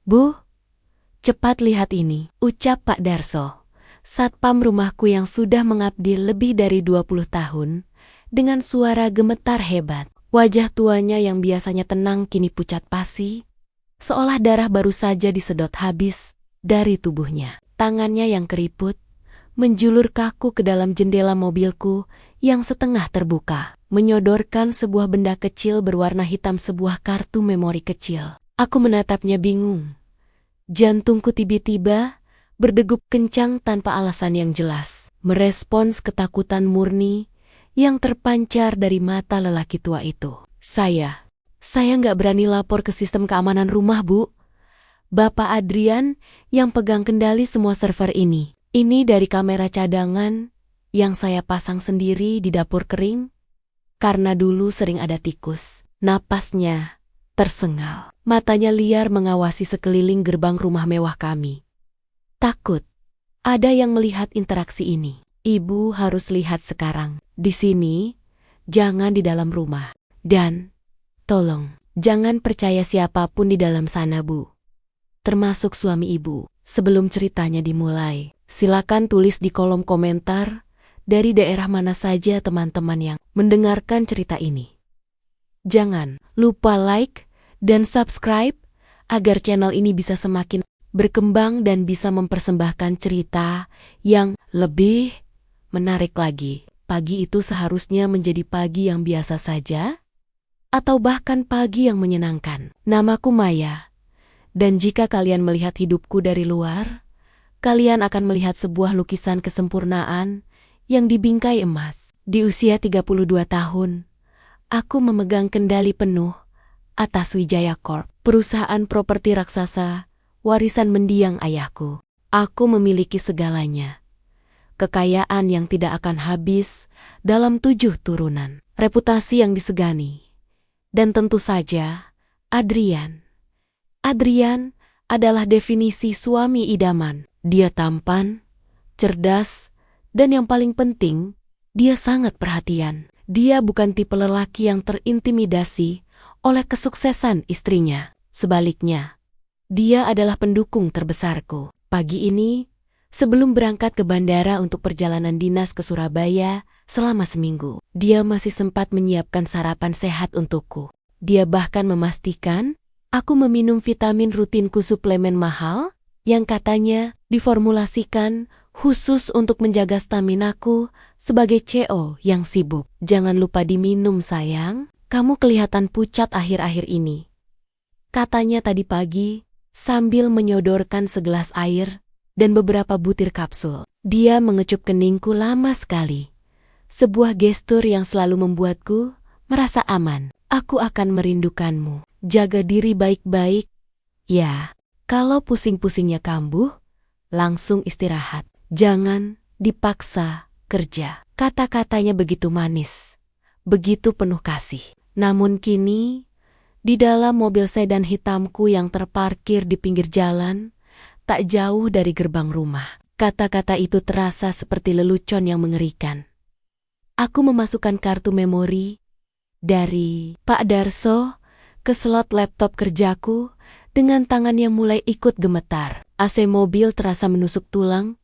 "Bu, cepat lihat ini," ucap Pak Darso, satpam rumahku yang sudah mengabdi lebih dari 20 tahun, dengan suara gemetar hebat. Wajah tuanya yang biasanya tenang kini pucat pasi, seolah darah baru saja disedot habis dari tubuhnya. Tangannya yang keriput menjulur kaku ke dalam jendela mobilku yang setengah terbuka, menyodorkan sebuah benda kecil berwarna hitam, sebuah kartu memori kecil. Aku menatapnya bingung. Jantungku tiba-tiba berdegup kencang tanpa alasan yang jelas, merespons ketakutan murni yang terpancar dari mata lelaki tua itu. Saya nggak berani lapor ke sistem keamanan rumah, Bu. Bapak Adrian yang pegang kendali semua server ini. Ini dari kamera cadangan yang saya pasang sendiri di dapur kering, karena dulu sering ada tikus. Napasnya tersengal. Matanya liar mengawasi sekeliling gerbang rumah mewah kami. Takut ada yang melihat interaksi ini. Ibu harus lihat sekarang. Di sini, jangan di dalam rumah. Dan, tolong, jangan percaya siapapun di dalam sana, Bu. Termasuk suami ibu. Sebelum ceritanya dimulai, silakan tulis di kolom komentar dari daerah mana saja teman-teman yang mendengarkan cerita ini. Jangan lupa like dan subscribe agar channel ini bisa semakin berkembang dan bisa mempersembahkan cerita yang lebih menarik lagi. Pagi itu seharusnya menjadi pagi yang biasa saja, atau bahkan pagi yang menyenangkan. Namaku Maya, dan jika kalian melihat hidupku dari luar, kalian akan melihat sebuah lukisan kesempurnaan yang dibingkai emas. Di usia 32 tahun, aku memegang kendali penuh atas Wijaya Corp, perusahaan properti raksasa, warisan mendiang ayahku. Aku memiliki segalanya. Kekayaan yang tidak akan habis dalam 7 turunan, reputasi yang disegani, dan tentu saja Adrian. Adrian adalah definisi suami idaman. Dia tampan, cerdas, dan yang paling penting, dia sangat perhatian. Dia bukan tipe lelaki yang terintimidasi oleh kesuksesan istrinya. Sebaliknya, dia adalah pendukung terbesarku. Pagi ini, sebelum berangkat ke bandara untuk perjalanan dinas ke Surabaya selama seminggu, dia masih sempat menyiapkan sarapan sehat untukku. Dia bahkan memastikan aku meminum vitamin rutinku, suplemen mahal yang katanya diformulasikan khusus untuk menjaga staminaku sebagai CEO yang sibuk. "Jangan lupa diminum, sayang. Kamu kelihatan pucat akhir-akhir ini," katanya tadi pagi sambil menyodorkan segelas air dan beberapa butir kapsul. Dia mengecup keningku lama sekali. Sebuah gestur yang selalu membuatku merasa aman. "Aku akan merindukanmu. Jaga diri baik-baik. Ya, kalau pusing-pusingnya kambuh, langsung istirahat. Jangan dipaksa kerja." Kata-katanya begitu manis, begitu penuh kasih. Namun kini, di dalam mobil sedan hitamku yang terparkir di pinggir jalan, tak jauh dari gerbang rumah, kata-kata itu terasa seperti lelucon yang mengerikan. Aku memasukkan kartu memori dari Pak Darso ke slot laptop kerjaku dengan tangan yang mulai ikut gemetar. AC mobil terasa menusuk tulang,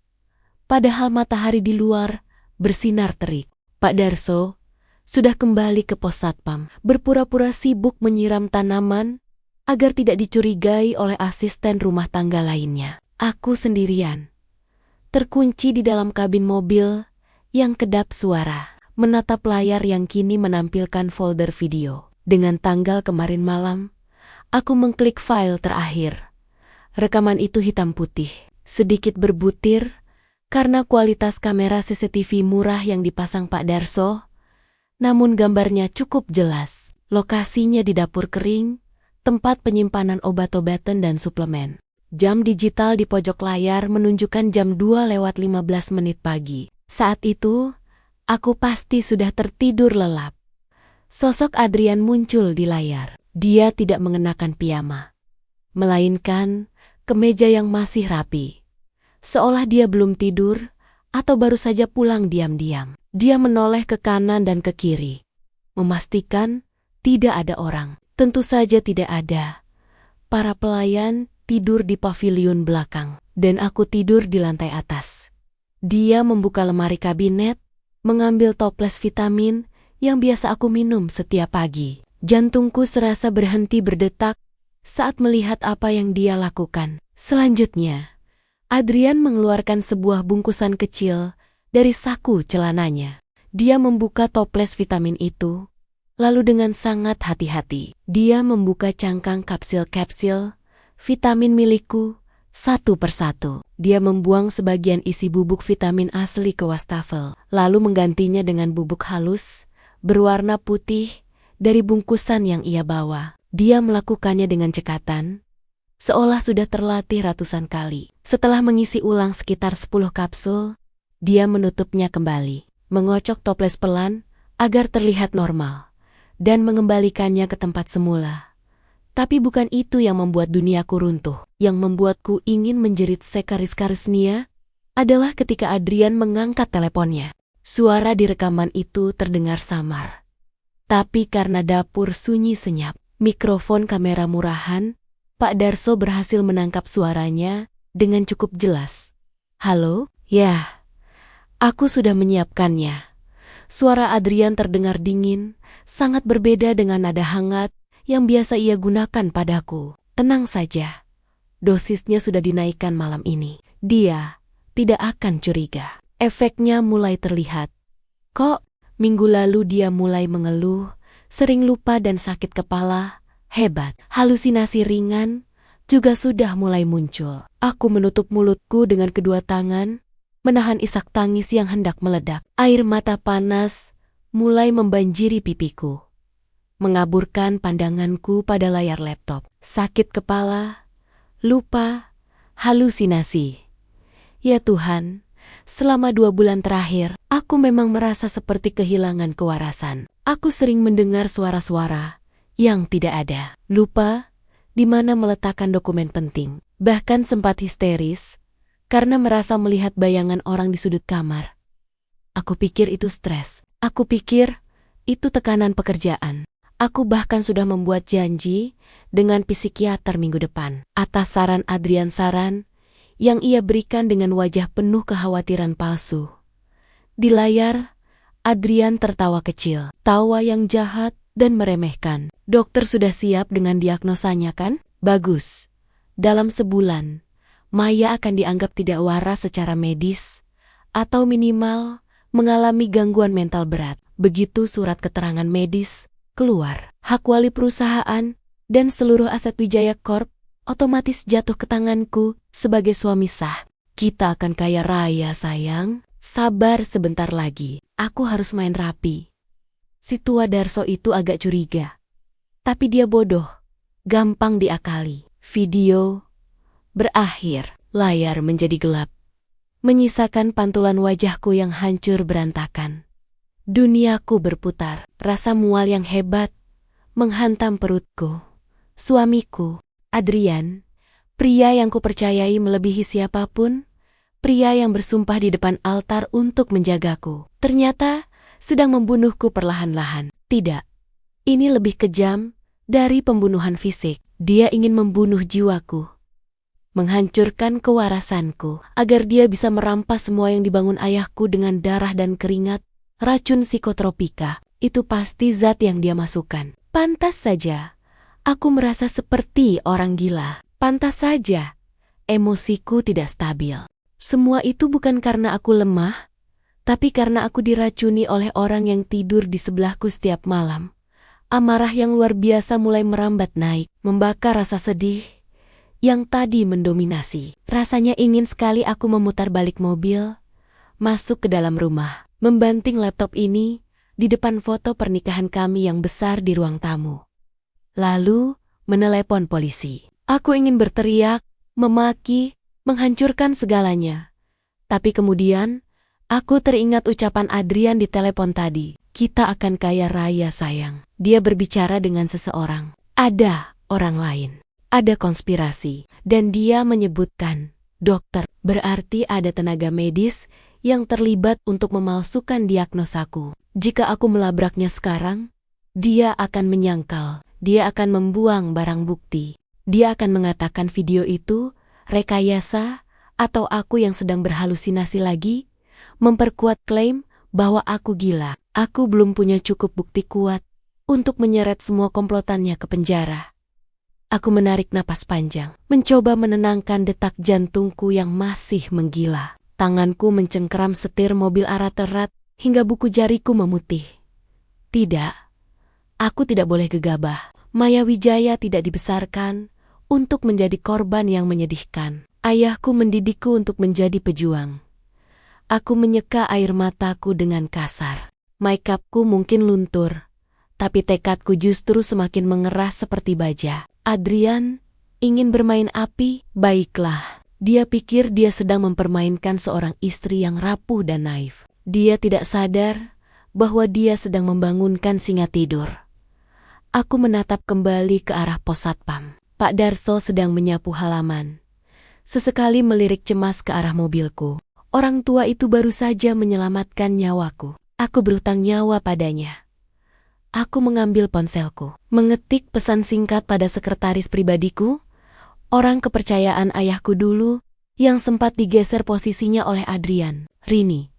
padahal matahari di luar bersinar terik. Pak Darso sudah kembali ke pos satpam, berpura-pura sibuk menyiram tanaman agar tidak dicurigai oleh asisten rumah tangga lainnya. Aku sendirian, terkunci di dalam kabin mobil yang kedap suara, menatap layar yang kini menampilkan folder video. Dengan tanggal kemarin malam, aku mengklik file terakhir. Rekaman itu hitam putih, sedikit berbutir karena kualitas kamera CCTV murah yang dipasang Pak Darso, namun gambarnya cukup jelas. Lokasinya di dapur kering, tempat penyimpanan obat-obatan dan suplemen. Jam digital di pojok layar menunjukkan jam 2:15 pagi. Saat itu, aku pasti sudah tertidur lelap. Sosok Adrian muncul di layar. Dia tidak mengenakan piyama, melainkan kemeja yang masih rapi. Seolah dia belum tidur atau baru saja pulang diam-diam. Dia menoleh ke kanan dan ke kiri, memastikan tidak ada orang. Tentu saja tidak ada. Para pelayan tidur di paviliun belakang, dan aku tidur di lantai atas. Dia membuka lemari kabinet, mengambil toples vitamin yang biasa aku minum setiap pagi. Jantungku serasa berhenti berdetak saat melihat apa yang dia lakukan. Selanjutnya, Adrian mengeluarkan sebuah bungkusan kecil dari saku celananya. Dia membuka toples vitamin itu, lalu dengan sangat hati-hati, dia membuka cangkang kapsil-kapsil vitamin milikku satu persatu. Dia membuang sebagian isi bubuk vitamin asli ke wastafel, lalu menggantinya dengan bubuk halus berwarna putih dari bungkusan yang ia bawa. Dia melakukannya dengan cekatan, seolah sudah terlatih ratusan kali. Setelah mengisi ulang sekitar 10 kapsul, dia menutupnya kembali, mengocok toples pelan agar terlihat normal, dan mengembalikannya ke tempat semula. Tapi bukan itu yang membuat duniaku runtuh. Yang membuatku ingin menjerit sekaris-karisnia adalah ketika Adrian mengangkat teleponnya. Suara di rekaman itu terdengar samar. Tapi karena dapur sunyi senyap, mikrofon kamera murahan, Pak Darso berhasil menangkap suaranya dengan cukup jelas. "Halo? Ya, aku sudah menyiapkannya." Suara Adrian terdengar dingin, sangat berbeda dengan nada hangat yang biasa ia gunakan padaku. "Tenang saja, dosisnya sudah dinaikkan malam ini. Dia tidak akan curiga." Efeknya mulai terlihat. Kok minggu lalu dia mulai mengeluh, sering lupa dan sakit kepala? Hebat. Halusinasi ringan juga sudah mulai muncul. Aku menutup mulutku dengan kedua tangan, menahan isak tangis yang hendak meledak. Air mata panas mulai membanjiri pipiku, mengaburkan pandanganku pada layar laptop. Sakit kepala, lupa, halusinasi. Ya Tuhan, selama 2 bulan terakhir, aku memang merasa seperti kehilangan kewarasan. Aku sering mendengar suara-suara yang tidak ada. Lupa di mana meletakkan dokumen penting. Bahkan sempat histeris karena merasa melihat bayangan orang di sudut kamar. Aku pikir itu stres. Aku pikir itu tekanan pekerjaan. Aku bahkan sudah membuat janji dengan psikiater minggu depan. Atas saran Adrian yang ia berikan dengan wajah penuh kekhawatiran palsu. Di layar, Adrian tertawa kecil, tawa yang jahat dan meremehkan. "Dokter sudah siap dengan diagnosanya kan? Bagus. Dalam sebulan, Maya akan dianggap tidak waras secara medis, atau minimal mengalami gangguan mental berat." Begitu surat keterangan medis keluar, hak wali perusahaan dan seluruh aset Wijaya Corp otomatis jatuh ke tanganku sebagai suami sah. "Kita akan kaya raya, sayang. Sabar sebentar lagi. Aku harus main rapi." Si tua Darso itu agak curiga. Tapi dia bodoh, gampang diakali. Video berakhir. Layar menjadi gelap, menyisakan pantulan wajahku yang hancur berantakan. Duniaku berputar. Rasa mual yang hebat menghantam perutku. Suamiku, Adrian, pria yang kupercayai melebihi siapapun, pria yang bersumpah di depan altar untuk menjagaku, ternyata sedang membunuhku perlahan-lahan. Tidak, ini lebih kejam dari pembunuhan fisik. Dia ingin membunuh jiwaku, menghancurkan kewarasanku, agar dia bisa merampas semua yang dibangun ayahku dengan darah dan keringat. Racun psikotropika, itu pasti zat yang dia masukkan. Pantas saja aku merasa seperti orang gila. Pantas saja emosiku tidak stabil. Semua itu bukan karena aku lemah, tapi karena aku diracuni oleh orang yang tidur di sebelahku setiap malam. Amarah yang luar biasa mulai merambat naik, membakar rasa sedih yang tadi mendominasi. Rasanya ingin sekali aku memutar balik mobil, masuk ke dalam rumah, membanting laptop ini di depan foto pernikahan kami yang besar di ruang tamu, lalu menelepon polisi. Aku ingin berteriak, memaki, menghancurkan segalanya. Tapi kemudian, aku teringat ucapan Adrian di telepon tadi. "Kita akan kaya raya, sayang." Dia berbicara dengan seseorang. Ada orang lain. Ada konspirasi. Dan dia menyebutkan dokter. Berarti ada tenaga medis yang terlibat untuk memalsukan diagnosaku. Jika aku melabraknya sekarang, dia akan menyangkal. Dia akan membuang barang bukti. Dia akan mengatakan video itu rekayasa atau aku yang sedang berhalusinasi lagi, memperkuat klaim bahwa aku gila. Aku belum punya cukup bukti kuat untuk menyeret semua komplotannya ke penjara. Aku menarik napas panjang, mencoba menenangkan detak jantungku yang masih menggila. Tanganku mencengkeram setir mobil arah terat hingga buku jariku memutih. Tidak, aku tidak boleh gegabah. Maya Wijaya tidak dibesarkan untuk menjadi korban yang menyedihkan. Ayahku mendidikku untuk menjadi pejuang. Aku menyeka air mataku dengan kasar. Makeupku mungkin luntur, tapi tekadku justru semakin mengeras seperti baja. Adrian ingin bermain api, baiklah. Dia pikir dia sedang mempermainkan seorang istri yang rapuh dan naif. Dia tidak sadar bahwa dia sedang membangunkan singa tidur. Aku menatap kembali ke arah pos satpam. Pak Darso sedang menyapu halaman. Sesekali melirik cemas ke arah mobilku. Orang tua itu baru saja menyelamatkan nyawaku. Aku berhutang nyawa padanya. Aku mengambil ponselku, mengetik pesan singkat pada sekretaris pribadiku, orang kepercayaan ayahku dulu, yang sempat digeser posisinya oleh Adrian. Rini,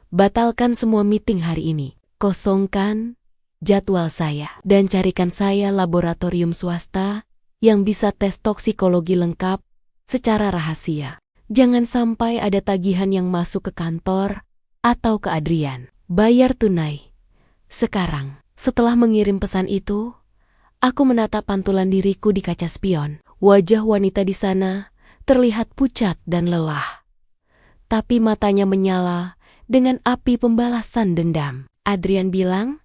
batalkan semua meeting hari ini. Kosongkan jadwal saya dan carikan saya laboratorium swasta yang bisa tes toksikologi lengkap secara rahasia. Jangan sampai ada tagihan yang masuk ke kantor atau ke Adrian. Bayar tunai. Sekarang, setelah mengirim pesan itu, aku menatap pantulan diriku di kaca spion. Wajah wanita di sana terlihat pucat dan lelah. Tapi matanya menyala dengan api pembalasan dendam. Adrian bilang,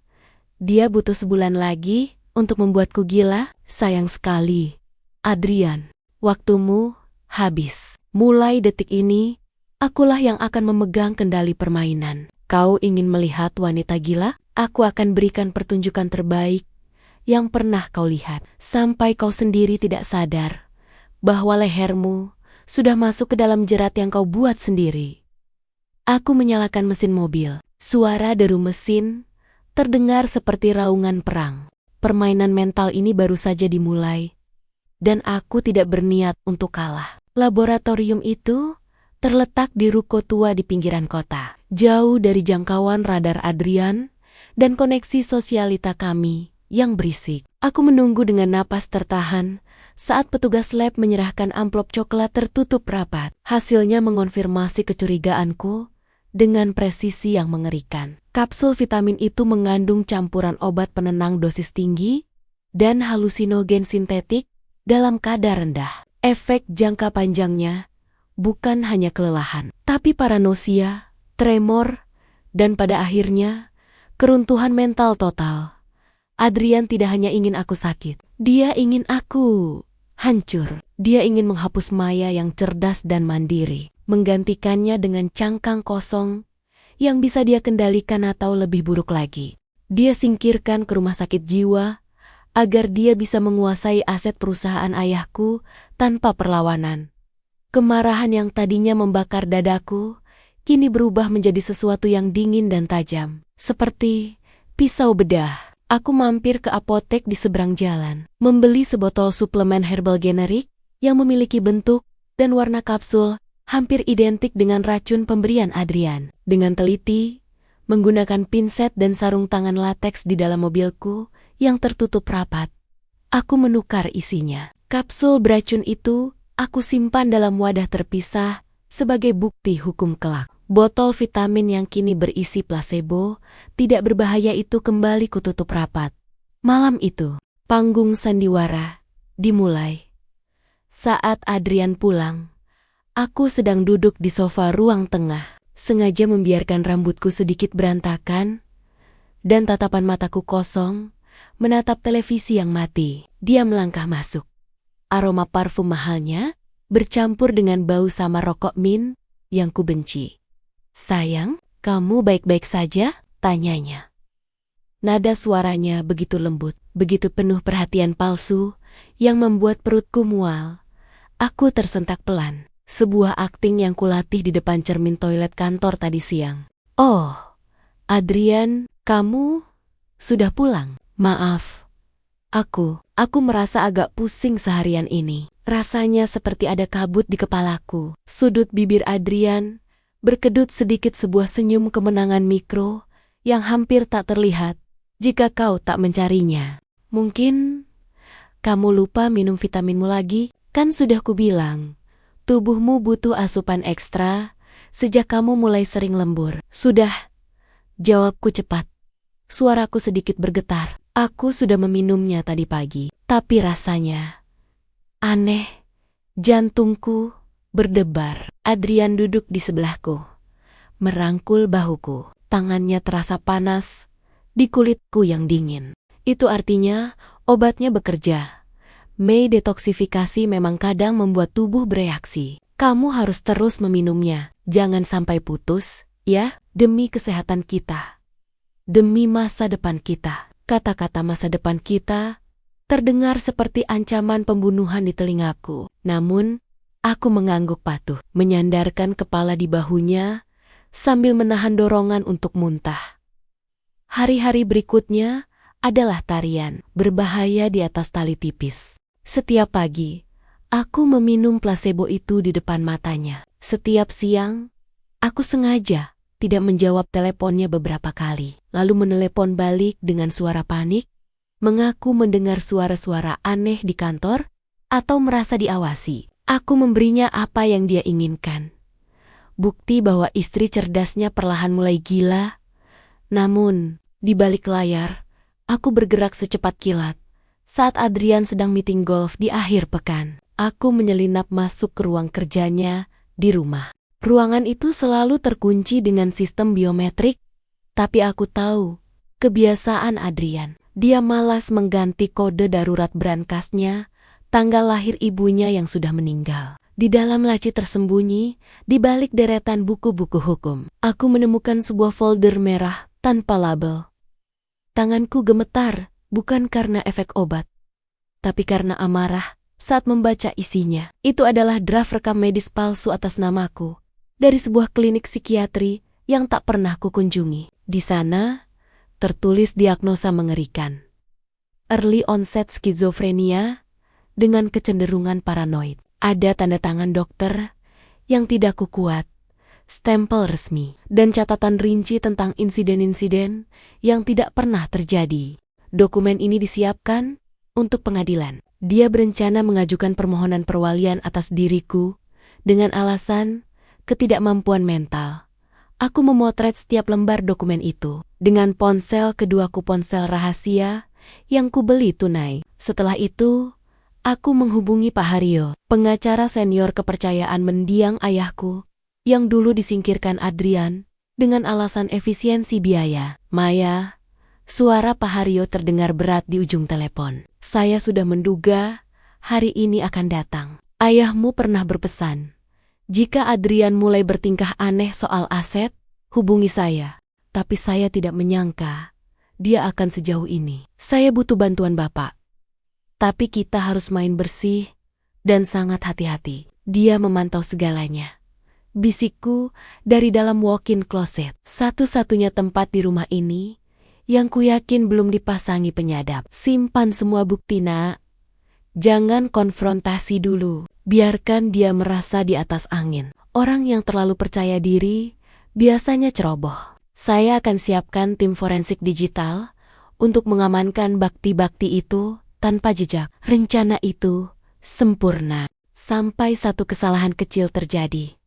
dia butuh sebulan lagi untuk membuatku gila. Sayang sekali. Adrian, waktumu habis. Mulai detik ini, akulah yang akan memegang kendali permainan. Kau ingin melihat wanita gila? Aku akan berikan pertunjukan terbaik yang pernah kau lihat. Sampai kau sendiri tidak sadar bahwa lehermu sudah masuk ke dalam jerat yang kau buat sendiri. Aku menyalakan mesin mobil. Suara deru mesin terdengar seperti raungan perang. Permainan mental ini baru saja dimulai, dan aku tidak berniat untuk kalah. Laboratorium itu terletak di ruko tua di pinggiran kota, jauh dari jangkauan radar Adrian dan koneksi sosialita kami yang berisik. Aku menunggu dengan napas tertahan saat petugas lab menyerahkan amplop coklat tertutup rapat. Hasilnya mengonfirmasi kecurigaanku dengan presisi yang mengerikan. Kapsul vitamin itu mengandung campuran obat penenang dosis tinggi dan halusinogen sintetik dalam kadar rendah. Efek jangka panjangnya bukan hanya kelelahan, tapi paranoia, tremor, dan pada akhirnya keruntuhan mental total. Adrian tidak hanya ingin aku sakit, dia ingin aku hancur. Dia ingin menghapus Maya yang cerdas dan mandiri, menggantikannya dengan cangkang kosong yang bisa dia kendalikan atau lebih buruk lagi. Dia singkirkan ke rumah sakit jiwa agar dia bisa menguasai aset perusahaan ayahku tanpa perlawanan. Kemarahan yang tadinya membakar dadaku kini berubah menjadi sesuatu yang dingin dan tajam, seperti pisau bedah. Aku mampir ke apotek di seberang jalan, membeli sebotol suplemen herbal generik yang memiliki bentuk dan warna kapsul hampir identik dengan racun pemberian Adrian. Dengan teliti, menggunakan pinset dan sarung tangan lateks di dalam mobilku yang tertutup rapat, aku menukar isinya. Kapsul beracun itu aku simpan dalam wadah terpisah sebagai bukti hukum kelak. Botol vitamin yang kini berisi placebo tidak berbahaya itu kembali kututup rapat. Malam itu, panggung sandiwara dimulai. Saat Adrian pulang, aku sedang duduk di sofa ruang tengah, sengaja membiarkan rambutku sedikit berantakan, dan tatapan mataku kosong menatap televisi yang mati. Dia melangkah masuk. Aroma parfum mahalnya bercampur dengan bau samar rokok mint yang kubenci. Sayang, kamu baik-baik saja? Tanyanya. Nada suaranya begitu lembut, begitu penuh perhatian palsu yang membuat perutku mual. Aku tersentak pelan. Sebuah akting yang kulatih di depan cermin toilet kantor tadi siang. Oh, Adrian, kamu sudah pulang? Maaf, Aku merasa agak pusing seharian ini. Rasanya seperti ada kabut di kepalaku. Sudut bibir Adrian berkedut sedikit sebuah senyum kemenangan mikro yang hampir tak terlihat jika kau tak mencarinya. Mungkin kamu lupa minum vitaminmu lagi? Kan sudah kubilang, tubuhmu butuh asupan ekstra sejak kamu mulai sering lembur. Sudah, jawabku cepat. Suaraku sedikit bergetar. Aku sudah meminumnya tadi pagi, tapi rasanya aneh. Jantungku berdebar. Adrian duduk di sebelahku, merangkul bahuku. Tangannya terasa panas di kulitku yang dingin. Itu artinya obatnya bekerja. Mei, detoksifikasi memang kadang membuat tubuh bereaksi. Kamu harus terus meminumnya. Jangan sampai putus, ya, demi kesehatan kita. Demi masa depan kita. Kata-kata masa depan kita terdengar seperti ancaman pembunuhan di telingaku. Namun, aku mengangguk patuh, menyandarkan kepala di bahunya sambil menahan dorongan untuk muntah. Hari-hari berikutnya adalah tarian berbahaya di atas tali tipis. Setiap pagi, aku meminum placebo itu di depan matanya. Setiap siang, aku sengaja tidak menjawab teleponnya beberapa kali, lalu menelepon balik dengan suara panik, mengaku mendengar suara-suara aneh di kantor atau merasa diawasi. Aku memberinya apa yang dia inginkan. Bukti bahwa istri cerdasnya perlahan mulai gila. Namun, di balik layar, aku bergerak secepat kilat. Saat Adrian sedang meeting golf di akhir pekan, aku menyelinap masuk ke ruang kerjanya di rumah. Ruangan itu selalu terkunci dengan sistem biometrik, tapi aku tahu kebiasaan Adrian. Dia malas mengganti kode darurat brankasnya, tanggal lahir ibunya yang sudah meninggal. Di dalam laci tersembunyi, di balik deretan buku-buku hukum, aku menemukan sebuah folder merah tanpa label. Tanganku gemetar, bukan karena efek obat, tapi karena amarah saat membaca isinya. Itu adalah draft rekam medis palsu atas namaku dari sebuah klinik psikiatri yang tak pernah kukunjungi. Di sana, tertulis diagnosa mengerikan. Early onset skizofrenia dengan kecenderungan paranoid. Ada tanda tangan dokter yang tidak kukuat, stempel resmi, dan catatan rinci tentang insiden-insiden yang tidak pernah terjadi. Dokumen ini disiapkan untuk pengadilan. Dia berencana mengajukan permohonan perwalian atas diriku dengan alasan ketidakmampuan mental. Aku memotret setiap lembar dokumen itu dengan ponsel keduaku, ponsel rahasia yang kubeli tunai. Setelah itu, aku menghubungi Pak Haryo, pengacara senior kepercayaan mendiang ayahku, yang dulu disingkirkan Adrian dengan alasan efisiensi biaya. Maya, suara Pak Haryo terdengar berat di ujung telepon. Saya sudah menduga hari ini akan datang. Ayahmu pernah berpesan, jika Adrian mulai bertingkah aneh soal aset, hubungi saya. Tapi saya tidak menyangka dia akan sejauh ini. Saya butuh bantuan Bapak. Tapi kita harus main bersih dan sangat hati-hati. Dia memantau segalanya. Bisikku dari dalam walk-in closet. Satu-satunya tempat di rumah ini yang kuyakin belum dipasangi penyadap. Simpan semua bukti, nak. Jangan konfrontasi dulu. Biarkan dia merasa di atas angin. Orang yang terlalu percaya diri biasanya ceroboh. Saya akan siapkan tim forensik digital untuk mengamankan bakti-bakti itu tanpa jejak. Rencana itu sempurna sampai satu kesalahan kecil terjadi.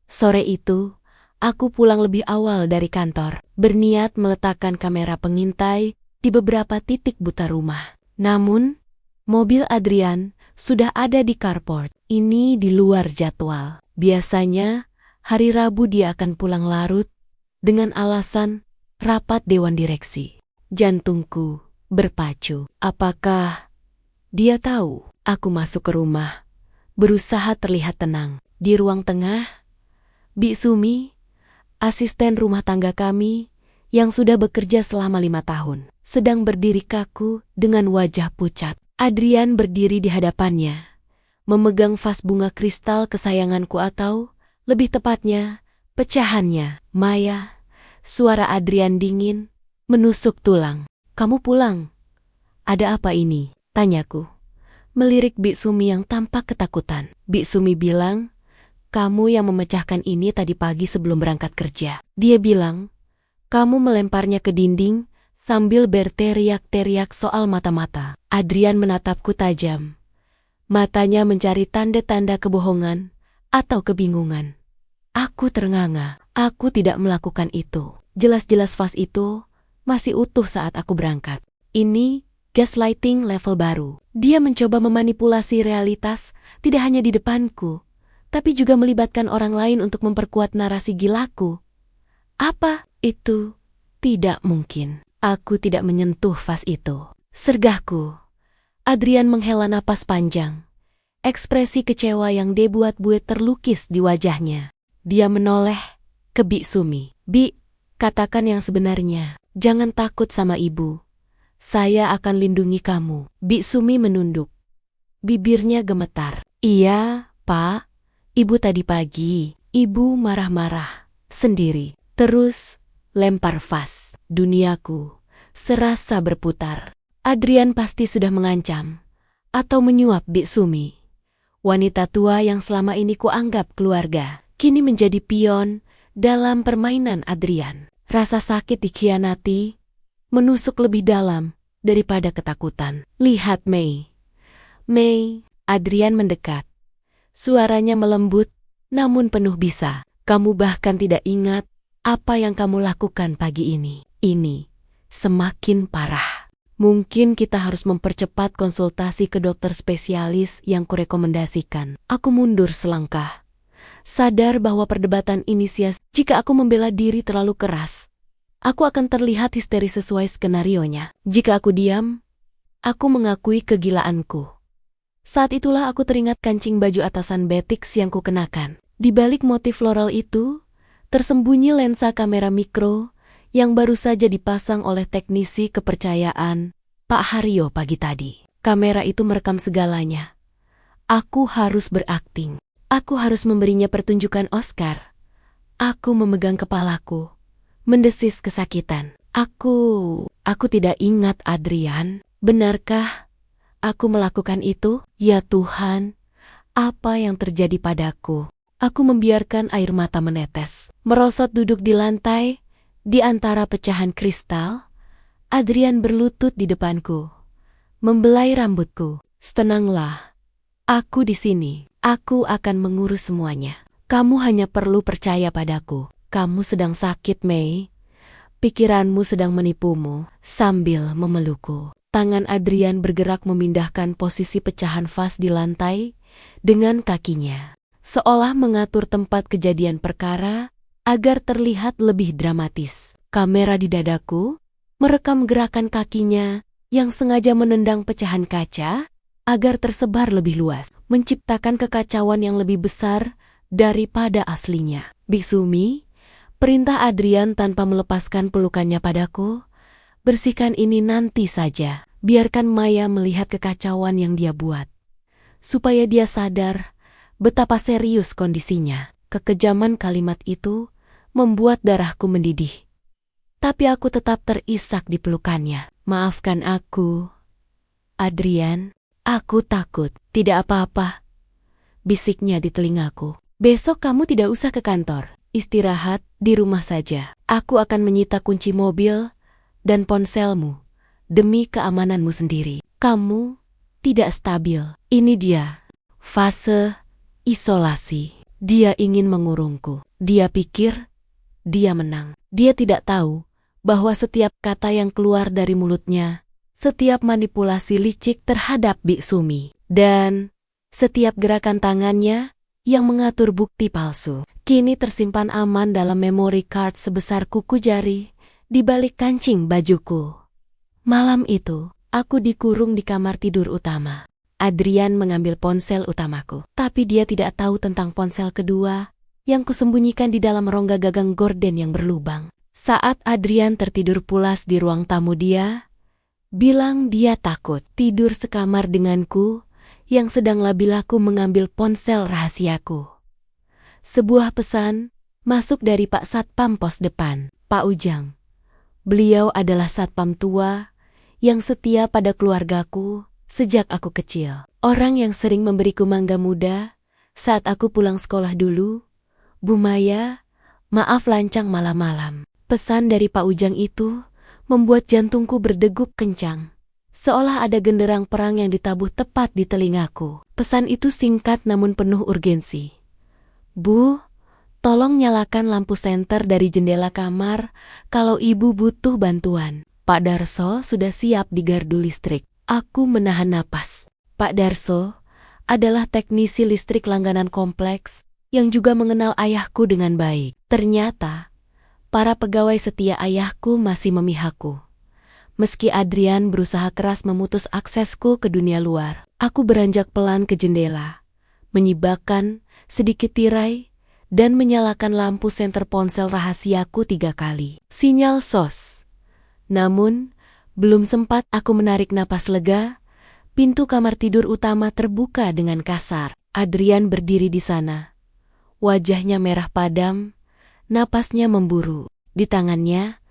Sore itu, aku pulang lebih awal dari kantor, berniat meletakkan kamera pengintai di beberapa titik buta rumah. Namun, mobil Adrian sudah ada di carport. Ini di luar jadwal. Biasanya, hari Rabu dia akan pulang larut dengan alasan rapat dewan direksi. Jantungku berpacu. Apakah dia tahu? Aku masuk ke rumah, berusaha terlihat tenang. Di ruang tengah, Bi Sumi, asisten rumah tangga kami yang sudah bekerja selama 5 tahun, sedang berdiri kaku dengan wajah pucat. Adrian berdiri di hadapannya, memegang vas bunga kristal kesayanganku, atau lebih tepatnya, pecahannya. Maya, suara Adrian dingin, menusuk tulang. Kamu pulang? Ada apa ini? Tanyaku, melirik Bik Sumi yang tampak ketakutan. Bik Sumi bilang, kamu yang memecahkan ini tadi pagi sebelum berangkat kerja. Dia bilang, kamu melemparnya ke dinding sambil berteriak-teriak soal mata-mata. Adrian menatapku tajam. Matanya mencari tanda-tanda kebohongan atau kebingungan. Aku ternganga. Aku tidak melakukan itu. Jelas-jelas vas itu masih utuh saat aku berangkat. Ini gaslighting level baru. Dia mencoba memanipulasi realitas tidak hanya di depanku, tapi juga melibatkan orang lain untuk memperkuat narasi gilaku. Apa itu? Tidak mungkin. Aku tidak menyentuh vas itu. Sergahku. Adrian menghela napas panjang. Ekspresi kecewa yang dibuat-buat terlukis di wajahnya. Dia menoleh ke Bik Sumi. Bik, katakan yang sebenarnya. Jangan takut sama ibu. Saya akan lindungi kamu. Bik Sumi menunduk. Bibirnya gemetar. Iya, Pak. Ibu tadi pagi, ibu marah-marah sendiri. Terus lempar vas. Duniaku serasa berputar. Adrian pasti sudah mengancam atau menyuap Bik Sumi. Wanita tua yang selama ini kuanggap keluarga, kini menjadi pion dalam permainan Adrian. Rasa sakit dikhianati menusuk lebih dalam daripada ketakutan. Lihat Mei. Mei, Adrian mendekat. Suaranya melembut, namun penuh bisa. Kamu bahkan tidak ingat apa yang kamu lakukan pagi ini. Ini semakin parah. Mungkin kita harus mempercepat konsultasi ke dokter spesialis yang kurekomendasikan. Aku mundur selangkah. Sadar bahwa perdebatan ini sia-sia. Jika aku membela diri terlalu keras, aku akan terlihat histeris sesuai skenarionya. Jika aku diam, aku mengakui kegilaanku. Saat itulah aku teringat kancing baju atasan batiks yang kukenakan. Di balik motif floral itu, tersembunyi lensa kamera mikro yang baru saja dipasang oleh teknisi kepercayaan Pak Haryo pagi tadi. Kamera itu merekam segalanya. Aku harus berakting. Aku harus memberinya pertunjukan Oscar. Aku memegang kepalaku, mendesis kesakitan. Aku tidak ingat Adrian. Benarkah aku melakukan itu? Ya Tuhan, apa yang terjadi padaku? Aku membiarkan air mata menetes. Merosot duduk di lantai, di antara pecahan kristal. Adrian berlutut di depanku, membelai rambutku. Tenanglah, aku di sini. Aku akan mengurus semuanya. Kamu hanya perlu percaya padaku. Kamu sedang sakit, Mei. Pikiranmu sedang menipumu. Sambil memelukku, tangan Adrian bergerak memindahkan posisi pecahan vas di lantai dengan kakinya, seolah mengatur tempat kejadian perkara agar terlihat lebih dramatis. Kamera di dadaku merekam gerakan kakinya yang sengaja menendang pecahan kaca agar tersebar lebih luas, menciptakan kekacauan yang lebih besar daripada aslinya. Bik Sumi, perintah Adrian tanpa melepaskan pelukannya padaku, bersihkan ini nanti saja. Biarkan Maya melihat kekacauan yang dia buat, supaya dia sadar betapa serius kondisinya. Kekejaman kalimat itu membuat darahku mendidih. Tapi aku tetap terisak di pelukannya. Maafkan aku, Adrian. Aku takut. Tidak apa-apa, bisiknya di telingaku. Besok kamu tidak usah ke kantor. Istirahat di rumah saja. Aku akan menyita kunci mobil dan ponselmu demi keamananmu sendiri. Kamu tidak stabil. Ini dia, fase isolasi. Dia ingin mengurungku. Dia pikir dia menang. Dia tidak tahu bahwa setiap kata yang keluar dari mulutnya, setiap manipulasi licik terhadap Bik Sumi, dan setiap gerakan tangannya yang mengatur bukti palsu, kini tersimpan aman dalam memory card sebesar kuku jari di balik kancing bajuku. Malam itu, aku dikurung di kamar tidur utama. Adrian mengambil ponsel utamaku, tapi dia tidak tahu tentang ponsel kedua yang kusembunyikan di dalam rongga gagang gorden yang berlubang. Saat Adrian tertidur pulas di ruang tamu dia, bilang dia takut tidur sekamar denganku yang sedang labilaku mengambil ponsel rahasiaku. Sebuah pesan masuk dari Pak Satpam pos depan, Pak Ujang. Beliau adalah satpam tua yang setia pada keluargaku sejak aku kecil. Orang yang sering memberiku mangga muda saat aku pulang sekolah dulu, Bu Maya, maaf lancang malam-malam. Pesan dari Pak Ujang itu membuat jantungku berdegup kencang. Seolah ada genderang perang yang ditabuh tepat di telingaku. Pesan itu singkat namun penuh urgensi. Bu, tolong nyalakan lampu senter dari jendela kamar kalau ibu butuh bantuan. Pak Darso sudah siap di gardu listrik. Aku menahan napas. Pak Darso adalah teknisi listrik langganan kompleks yang juga mengenal ayahku dengan baik. Ternyata, para pegawai setia ayahku masih memihakku. Meski Adrian berusaha keras memutus aksesku ke dunia luar, aku beranjak pelan ke jendela, menyibakkan sedikit tirai, dan menyalakan lampu senter ponsel rahasiaku 3 kali. Sinyal SOS. Namun, belum sempat aku menarik napas lega, pintu kamar tidur utama terbuka dengan kasar. Adrian berdiri di sana. Wajahnya merah padam, napasnya memburu. Di tangannya,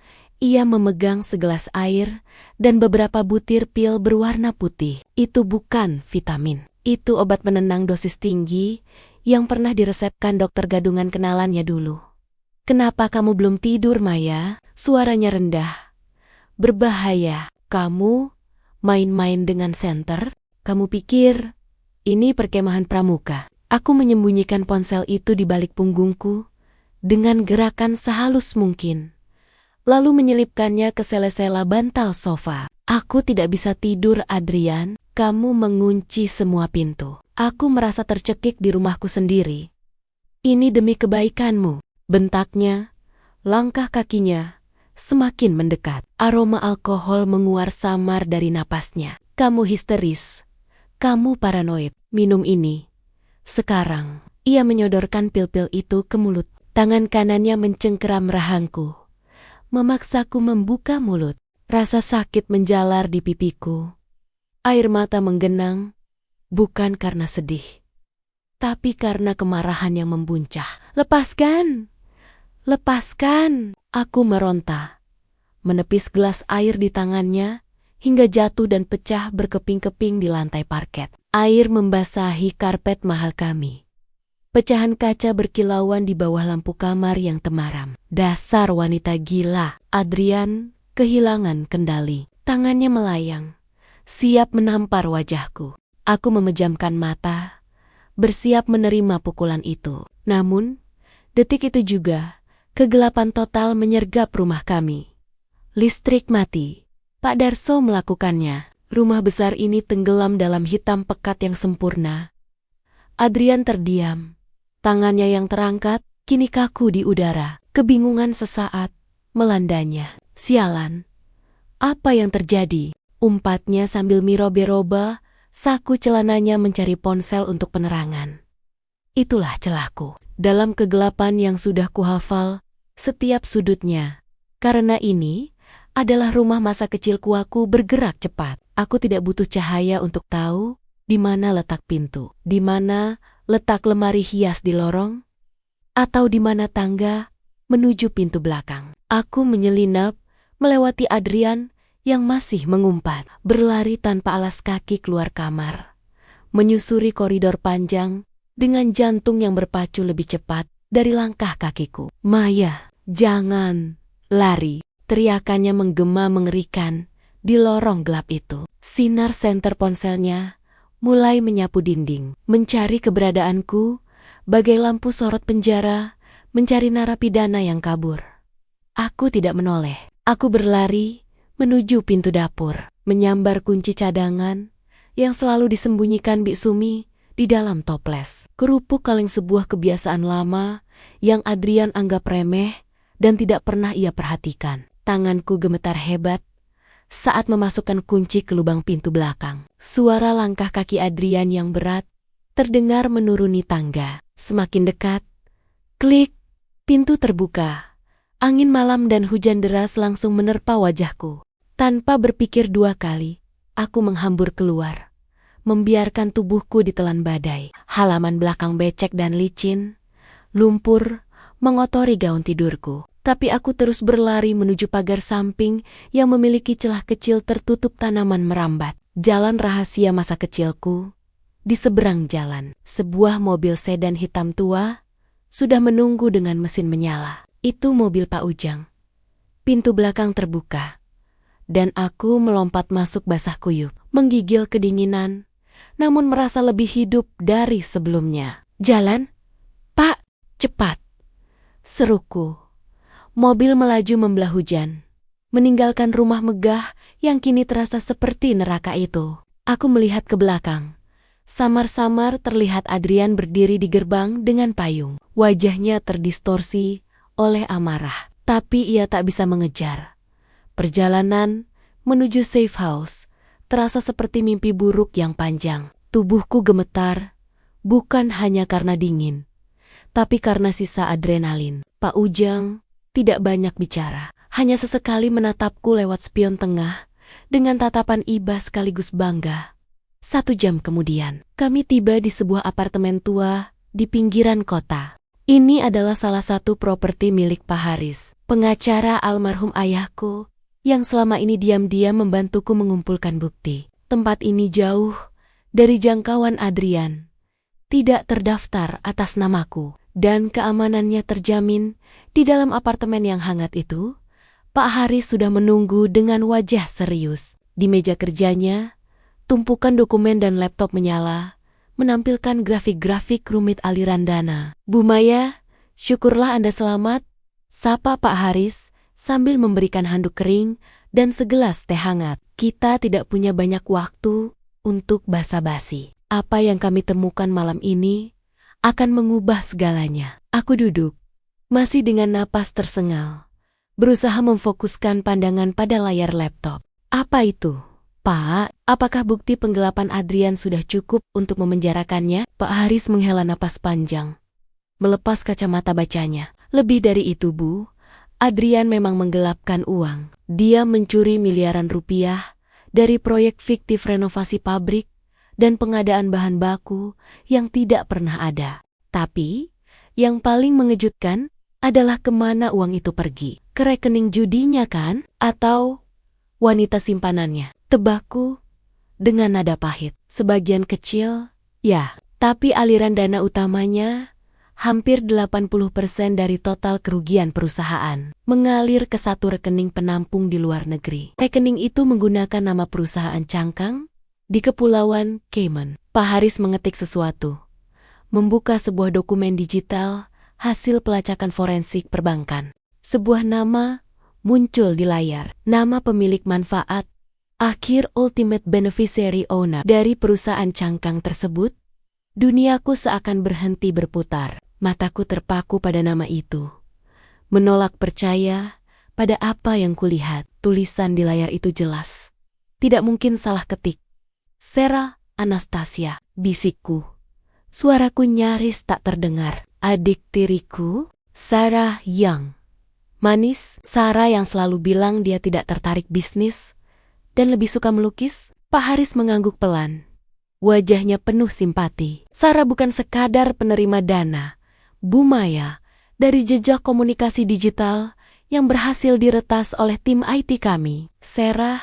ia memegang segelas air dan beberapa butir pil berwarna putih. Itu bukan vitamin. Itu obat penenang dosis tinggi yang pernah diresepkan dokter gadungan kenalannya dulu. Kenapa kamu belum tidur, Maya? Suaranya rendah. Berbahaya. Kamu main-main dengan senter? Kamu pikir ini perkemahan pramuka? Aku menyembunyikan ponsel itu di balik punggungku dengan gerakan sehalus mungkin, lalu menyelipkannya ke sela-sela bantal sofa. Aku tidak bisa tidur, Adrian. Kamu mengunci semua pintu. Aku merasa tercekik di rumahku sendiri. Ini demi kebaikanmu, bentaknya. Langkah kakinya semakin mendekat. Aroma alkohol menguar samar dari napasnya. Kamu histeris. Kamu paranoid. Minum ini. Sekarang. Ia menyodorkan pil-pil itu ke mulut. Tangan kanannya mencengkeram rahangku, memaksaku membuka mulut. Rasa sakit menjalar di pipiku. Air mata menggenang, bukan karena sedih, tapi karena kemarahan yang membuncah. Lepaskan! Lepaskan! Aku meronta, menepis gelas air di tangannya, hingga jatuh dan pecah berkeping-keping di lantai parket. Air membasahi karpet mahal kami. Pecahan kaca berkilauan di bawah lampu kamar yang temaram. Dasar wanita gila. Adrian kehilangan kendali. Tangannya melayang, siap menampar wajahku. Aku memejamkan mata, bersiap menerima pukulan itu. Namun, detik itu juga, kegelapan total menyergap rumah kami. Listrik mati. Pak Darso melakukannya. Rumah besar ini tenggelam dalam hitam pekat yang sempurna. Adrian terdiam. Tangannya yang terangkat, kini kaku di udara. Kebingungan sesaat melandanya. Sialan. Apa yang terjadi? Umpatnya sambil mirobe-roba, saku celananya mencari ponsel untuk penerangan. Itulah celahku. Dalam kegelapan yang sudah kuhafal, setiap sudutnya. Karena ini adalah rumah masa kecilku, aku bergerak cepat. Aku tidak butuh cahaya untuk tahu di mana letak pintu, di mana letak lemari hias di lorong, atau di mana tangga menuju pintu belakang. Aku menyelinap, melewati Adrian yang masih mengumpat, berlari tanpa alas kaki keluar kamar, menyusuri koridor panjang dengan jantung yang berpacu lebih cepat dari langkah kakiku. Maya, jangan lari, teriakannya menggema mengerikan di lorong gelap itu. Sinar senter ponselnya mulai menyapu dinding, mencari keberadaanku, bagai lampu sorot penjara, mencari narapidana yang kabur. Aku tidak menoleh. Aku berlari menuju pintu dapur, menyambar kunci cadangan yang selalu disembunyikan Bik Sumi di dalam toples. Kerupuk kaleng, sebuah kebiasaan lama yang Adrian anggap remeh dan tidak pernah ia perhatikan. Tanganku gemetar hebat saat memasukkan kunci ke lubang pintu belakang. Suara langkah kaki Adrian yang berat terdengar menuruni tangga. Semakin dekat, klik, pintu terbuka. Angin malam dan hujan deras langsung menerpa wajahku. Tanpa berpikir 2 kali, aku menghambur keluar, membiarkan tubuhku ditelan badai. Halaman belakang becek dan licin, lumpur mengotori gaun tidurku. Tapi aku terus berlari menuju pagar samping yang memiliki celah kecil tertutup tanaman merambat. Jalan rahasia masa kecilku. Di seberang jalan, sebuah mobil sedan hitam tua sudah menunggu dengan mesin menyala. Itu mobil Pak Ujang. Pintu belakang terbuka, dan aku melompat masuk basah kuyup, menggigil kedinginan, namun merasa lebih hidup dari sebelumnya. Jalan, Pak, cepat, seruku. Mobil melaju membelah hujan, meninggalkan rumah megah yang kini terasa seperti neraka itu. Aku melihat ke belakang. Samar-samar terlihat Adrian berdiri di gerbang dengan payung. Wajahnya terdistorsi oleh amarah, tapi ia tak bisa mengejar. Perjalanan menuju safe house terasa seperti mimpi buruk yang panjang. Tubuhku gemetar, bukan hanya karena dingin, tapi karena sisa adrenalin. Pak Ujang tidak banyak bicara, hanya sesekali menatapku lewat spion tengah dengan tatapan iba sekaligus bangga. 1 jam kemudian, kami tiba di sebuah apartemen tua di pinggiran kota. Ini adalah salah satu properti milik Pak Haris, pengacara almarhum ayahku yang selama ini diam-diam membantuku mengumpulkan bukti. Tempat ini jauh dari jangkauan Adrian, tidak terdaftar atas namaku, dan keamanannya terjamin. Di dalam apartemen yang hangat itu, Pak Haris sudah menunggu dengan wajah serius. Di meja kerjanya, tumpukan dokumen dan laptop menyala, menampilkan grafik-grafik rumit aliran dana. "Bu Maya, syukurlah Anda selamat," sapa Pak Haris sambil memberikan handuk kering dan segelas teh hangat. "Kita tidak punya banyak waktu untuk basa-basi. Apa yang kami temukan malam ini akan mengubah segalanya." Aku duduk, masih dengan napas tersengal, berusaha memfokuskan pandangan pada layar laptop. "Apa itu, Pak? Apakah bukti penggelapan Adrian sudah cukup untuk memenjarakannya?" Pak Haris menghela napas panjang, melepas kacamata bacanya. "Lebih dari itu, Bu. Adrian memang menggelapkan uang. Dia mencuri miliaran rupiah dari proyek fiktif renovasi pabrik dan pengadaan bahan baku yang tidak pernah ada. Tapi, yang paling mengejutkan adalah kemana uang itu pergi. Ke rekening judinya kan? Atau wanita simpanannya?" Tebakku dengan nada pahit. "Sebagian kecil, ya. Tapi aliran dana utamanya, hampir 80% dari total kerugian perusahaan, mengalir ke satu rekening penampung di luar negeri. Rekening itu menggunakan nama perusahaan cangkang di Kepulauan Cayman." Pak Haris mengetik sesuatu, membuka sebuah dokumen digital hasil pelacakan forensik perbankan. Sebuah nama muncul di layar. Nama pemilik manfaat, akhir ultimate beneficiary owner dari perusahaan cangkang tersebut. Duniaku seakan berhenti berputar. Mataku terpaku pada nama itu, menolak percaya pada apa yang kulihat. Tulisan di layar itu jelas, tidak mungkin salah ketik. "Sarah Anastasia," bisikku. Suaraku nyaris tak terdengar. "Adik tiriku, Sarah Young." Manis, Sarah yang selalu bilang dia tidak tertarik bisnis dan lebih suka melukis. Pak Haris mengangguk pelan. Wajahnya penuh simpati. "Sarah bukan sekadar penerima dana, Bu Maya, dari jejak komunikasi digital yang berhasil diretas oleh tim IT kami. Sarah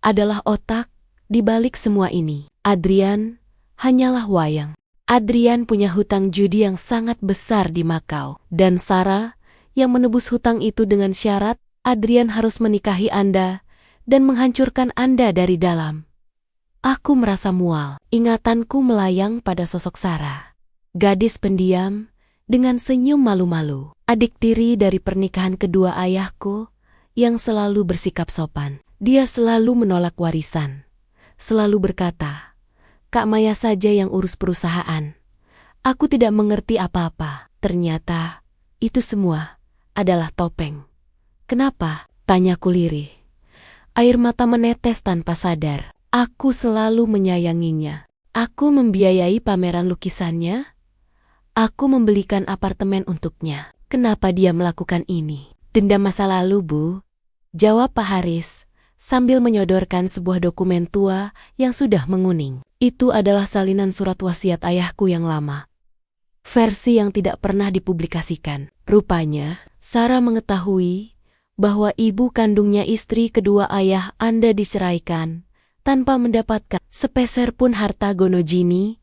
adalah otak di balik semua ini. Adrian hanyalah wayang. Adrian punya hutang judi yang sangat besar di Makau, dan Sarah yang menebus hutang itu dengan syarat Adrian harus menikahi Anda dan menghancurkan Anda dari dalam." Aku merasa mual. Ingatanku melayang pada sosok Sarah, gadis pendiam dengan senyum malu-malu, adik tiri dari pernikahan kedua ayahku yang selalu bersikap sopan. Dia selalu menolak warisan, selalu berkata, "Kak Maya saja yang urus perusahaan. Aku tidak mengerti apa-apa." Ternyata itu semua adalah topeng. "Kenapa?" tanyaku lirih. Air mata menetes tanpa sadar. Aku selalu menyayanginya. Aku membiayai pameran lukisannya. Aku membelikan apartemen untuknya. Kenapa dia melakukan ini? "Dendam masa lalu, Bu," jawab Pak Haris sambil menyodorkan sebuah dokumen tua yang sudah menguning. Itu adalah salinan surat wasiat ayahku yang lama, versi yang tidak pernah dipublikasikan. Rupanya, Sarah mengetahui bahwa ibu kandungnya istri kedua ayah Anda diceraikan tanpa mendapatkan sepeser pun harta Gonojini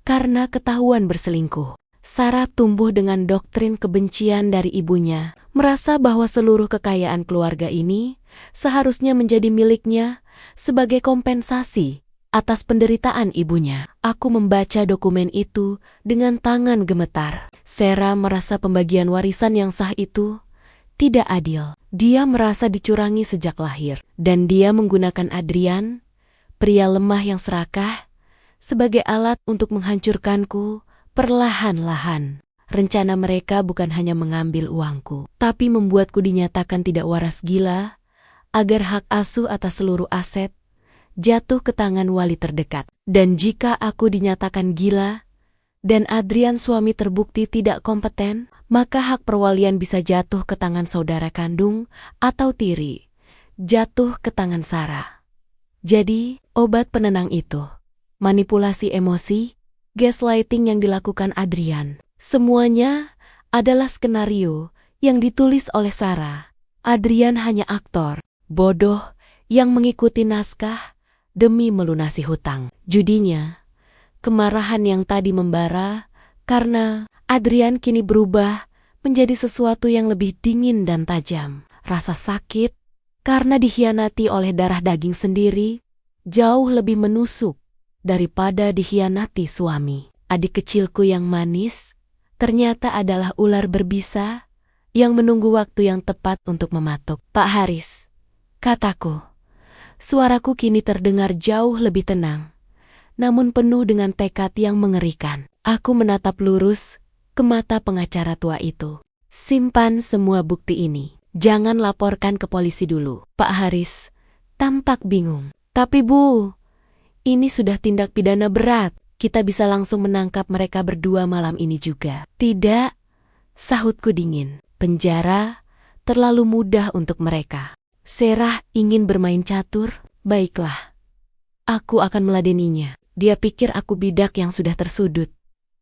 karena ketahuan berselingkuh. Sarah tumbuh dengan doktrin kebencian dari ibunya, merasa bahwa seluruh kekayaan keluarga ini seharusnya menjadi miliknya sebagai kompensasi atas penderitaan ibunya. Aku membaca dokumen itu dengan tangan gemetar. Sarah merasa pembagian warisan yang sah itu tidak adil. Dia merasa dicurangi sejak lahir, dan dia menggunakan Adrian, pria lemah yang serakah, sebagai alat untuk menghancurkanku perlahan-lahan. Rencana mereka bukan hanya mengambil uangku, tapi membuatku dinyatakan tidak waras gila, agar hak asuh atas seluruh aset jatuh ke tangan wali terdekat. Dan jika aku dinyatakan gila, dan Adrian suami terbukti tidak kompeten, maka hak perwalian bisa jatuh ke tangan saudara kandung atau tiri, jatuh ke tangan Sarah. Jadi, obat penenang itu, manipulasi emosi, gaslighting yang dilakukan Adrian, semuanya adalah skenario yang ditulis oleh Sarah. Adrian hanya aktor bodoh yang mengikuti naskah demi melunasi hutang. Judinya, kemarahan yang tadi membara karena Adrian kini berubah menjadi sesuatu yang lebih dingin dan tajam. Rasa sakit karena dikhianati oleh darah daging sendiri jauh lebih menusuk daripada dikhianati suami. Adik kecilku yang manis ternyata adalah ular berbisa yang menunggu waktu yang tepat untuk mematuk. Pak Haris, kataku. Suaraku kini terdengar jauh lebih tenang, namun penuh dengan tekad yang mengerikan. Aku menatap lurus ke mata pengacara tua itu. Simpan semua bukti ini. Jangan laporkan ke polisi dulu. Pak Haris tampak bingung. Tapi Bu, ini sudah tindak pidana berat. Kita bisa langsung menangkap mereka berdua malam ini juga. Tidak, sahutku dingin. Penjara terlalu mudah untuk mereka. Sarah ingin bermain catur. Baiklah, aku akan meladeninya. Dia pikir aku bidak yang sudah tersudut.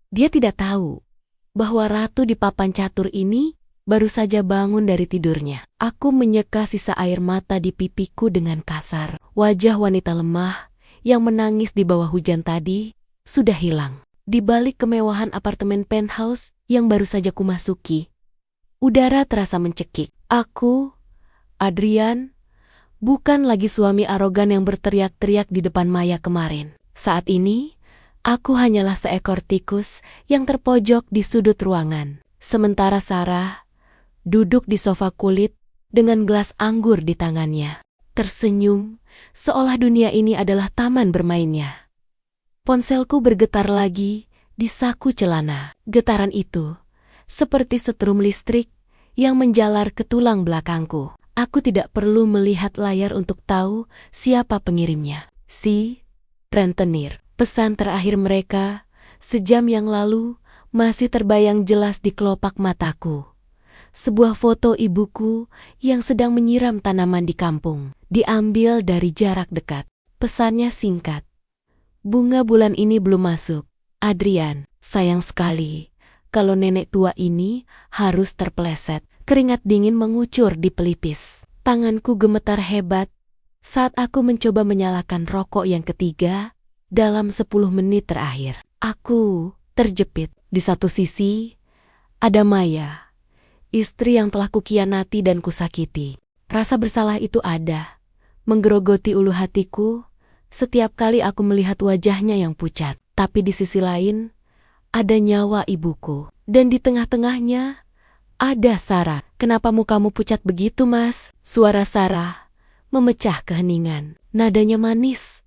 Dia tidak tahu bahwa ratu di papan catur ini baru saja bangun dari tidurnya. Aku menyeka sisa air mata di pipiku dengan kasar. Wajah wanita lemah yang menangis di bawah hujan tadi sudah hilang. Di balik kemewahan apartemen penthouse yang baru saja kumasuki, udara terasa mencekik. Aku, Adrian, bukan lagi suami arogan yang berteriak-teriak di depan Maya kemarin. Saat ini, aku hanyalah seekor tikus yang terpojok di sudut ruangan. Sementara Sarah duduk di sofa kulit dengan gelas anggur di tangannya. Tersenyum, seolah dunia ini adalah taman bermainnya. Ponselku bergetar lagi di saku celana. Getaran itu seperti setrum listrik yang menjalar ke tulang belakangku. Aku tidak perlu melihat layar untuk tahu siapa pengirimnya. Si rentenir. Pesan terakhir mereka sejam yang lalu masih terbayang jelas di kelopak mataku. Sebuah foto ibuku yang sedang menyiram tanaman di kampung. Diambil dari jarak dekat. Pesannya singkat. Bunga bulan ini belum masuk. Adrian, sayang sekali kalau nenek tua ini harus terpeleset. Keringat dingin mengucur di pelipis. Tanganku gemetar hebat saat aku mencoba menyalakan rokok yang ketiga dalam 10 menit terakhir. Aku terjepit. Di satu sisi, ada Maya, istri yang telah kukhianati dan kusakiti. Rasa bersalah itu ada, menggerogoti ulu hatiku setiap kali aku melihat wajahnya yang pucat. Tapi di sisi lain, ada nyawa ibuku. Dan di tengah-tengahnya, ada Sarah. Kenapa mukamu pucat begitu, Mas? Suara Sarah memecah keheningan. Nadanya manis,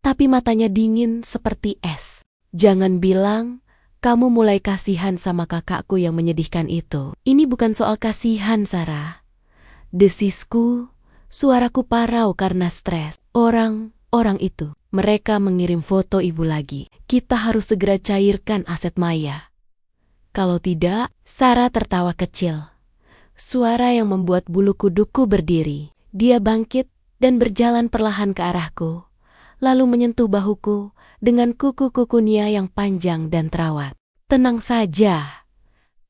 tapi matanya dingin seperti es. Jangan bilang kamu mulai kasihan sama kakakku yang menyedihkan itu. Ini bukan soal kasihan, Sarah. Desisku, suaraku parau karena stres. Orang itu, mereka mengirim foto ibu lagi. Kita harus segera cairkan aset Maya. Kalau tidak, Sarah tertawa kecil. Suara yang membuat bulu kuduku berdiri. Dia bangkit dan berjalan perlahan ke arahku, lalu menyentuh bahuku dengan kuku-kukunya yang panjang dan terawat. Tenang saja,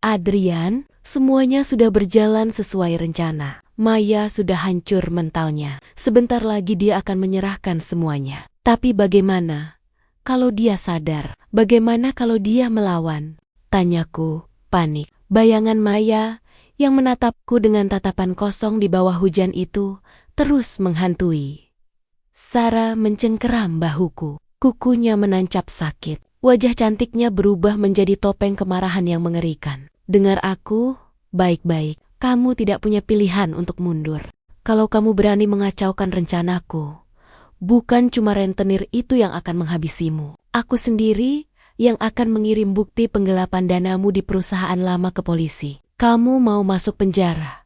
Adrian, semuanya sudah berjalan sesuai rencana. Maya sudah hancur mentalnya. Sebentar lagi dia akan menyerahkan semuanya. Tapi bagaimana kalau dia sadar? Bagaimana kalau dia melawan? Tanyaku, panik. Bayangan Maya yang menatapku dengan tatapan kosong di bawah hujan itu terus menghantui. Sarah mencengkeram bahuku. Kukunya menancap sakit. Wajah cantiknya berubah menjadi topeng kemarahan yang mengerikan. Dengar aku, baik-baik. Kamu tidak punya pilihan untuk mundur. Kalau kamu berani mengacaukan rencanaku, bukan cuma rentenir itu yang akan menghabisimu. Aku sendiri yang akan mengirim bukti penggelapan danamu di perusahaan lama ke polisi. Kamu mau masuk penjara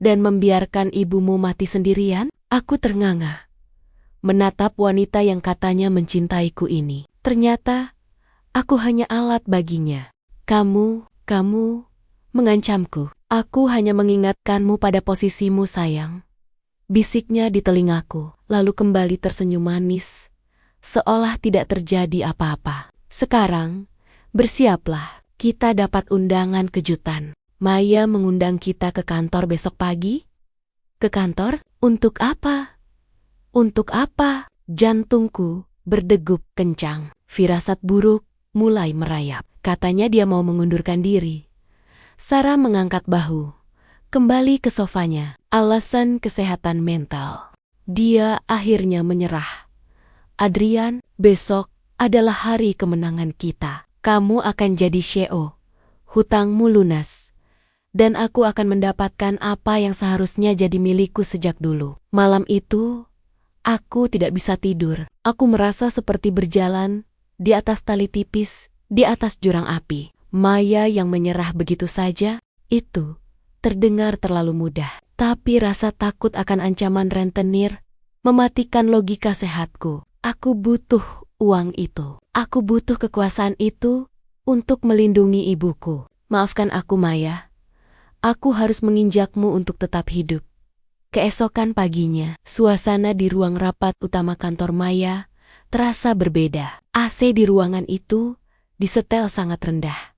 dan membiarkan ibumu mati sendirian? Aku ternganga menatap wanita yang katanya mencintaiku ini. Ternyata aku hanya alat baginya. Kamu mengancamku. Aku hanya mengingatkanmu pada posisimu, sayang. Bisiknya di telingaku, lalu kembali tersenyum manis, seolah tidak terjadi apa-apa. Sekarang, bersiaplah, kita dapat undangan kejutan. Maya mengundang kita ke kantor besok pagi. Ke kantor? Untuk apa? Untuk apa? Jantungku berdegup kencang. Firasat buruk mulai merayap. Katanya dia mau mengundurkan diri. Sarah mengangkat bahu, kembali ke sofanya. Alasan kesehatan mental. Dia akhirnya menyerah. Adrian, besok adalah hari kemenangan kita. Kamu akan jadi CEO. Hutangmu lunas. Dan aku akan mendapatkan apa yang seharusnya jadi milikku sejak dulu. Malam itu, aku tidak bisa tidur. Aku merasa seperti berjalan di atas tali tipis, di atas jurang api. Maya yang menyerah begitu saja, itu terdengar terlalu mudah. Tapi rasa takut akan ancaman rentenir mematikan logika sehatku. Aku butuh uang itu. Aku butuh kekuasaan itu untuk melindungi ibuku. Maafkan aku, Maya. Aku harus menginjakmu untuk tetap hidup. Keesokan paginya, suasana di ruang rapat utama kantor Maya terasa berbeda. AC di ruangan itu disetel sangat rendah,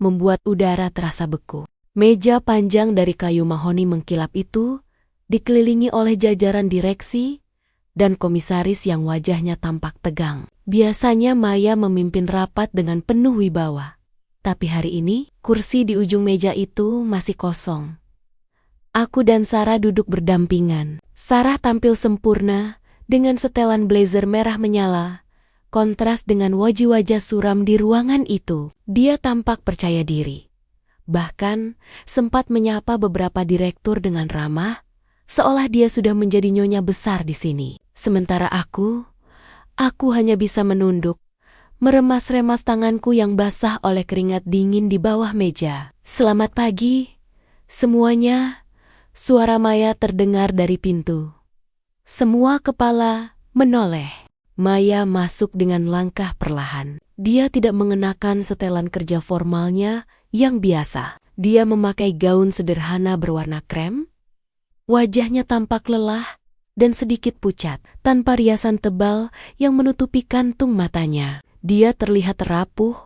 membuat udara terasa beku. Meja panjang dari kayu mahoni mengkilap itu dikelilingi oleh jajaran direksi dan komisaris yang wajahnya tampak tegang. Biasanya Maya memimpin rapat dengan penuh wibawa. Tapi hari ini, kursi di ujung meja itu masih kosong. Aku dan Sarah duduk berdampingan. Sarah tampil sempurna dengan setelan blazer merah menyala, kontras dengan wajah-wajah suram di ruangan itu. Dia tampak percaya diri. Bahkan sempat menyapa beberapa direktur dengan ramah, seolah dia sudah menjadi nyonya besar di sini. Sementara aku hanya bisa menunduk, meremas-remas tanganku yang basah oleh keringat dingin di bawah meja. Selamat pagi, semuanya. Suara Maya terdengar dari pintu. Semua kepala menoleh. Maya masuk dengan langkah perlahan. Dia tidak mengenakan setelan kerja formalnya yang biasa. Dia memakai gaun sederhana berwarna krem. Wajahnya tampak lelah dan sedikit pucat, tanpa riasan tebal yang menutupi kantung matanya. Dia terlihat rapuh,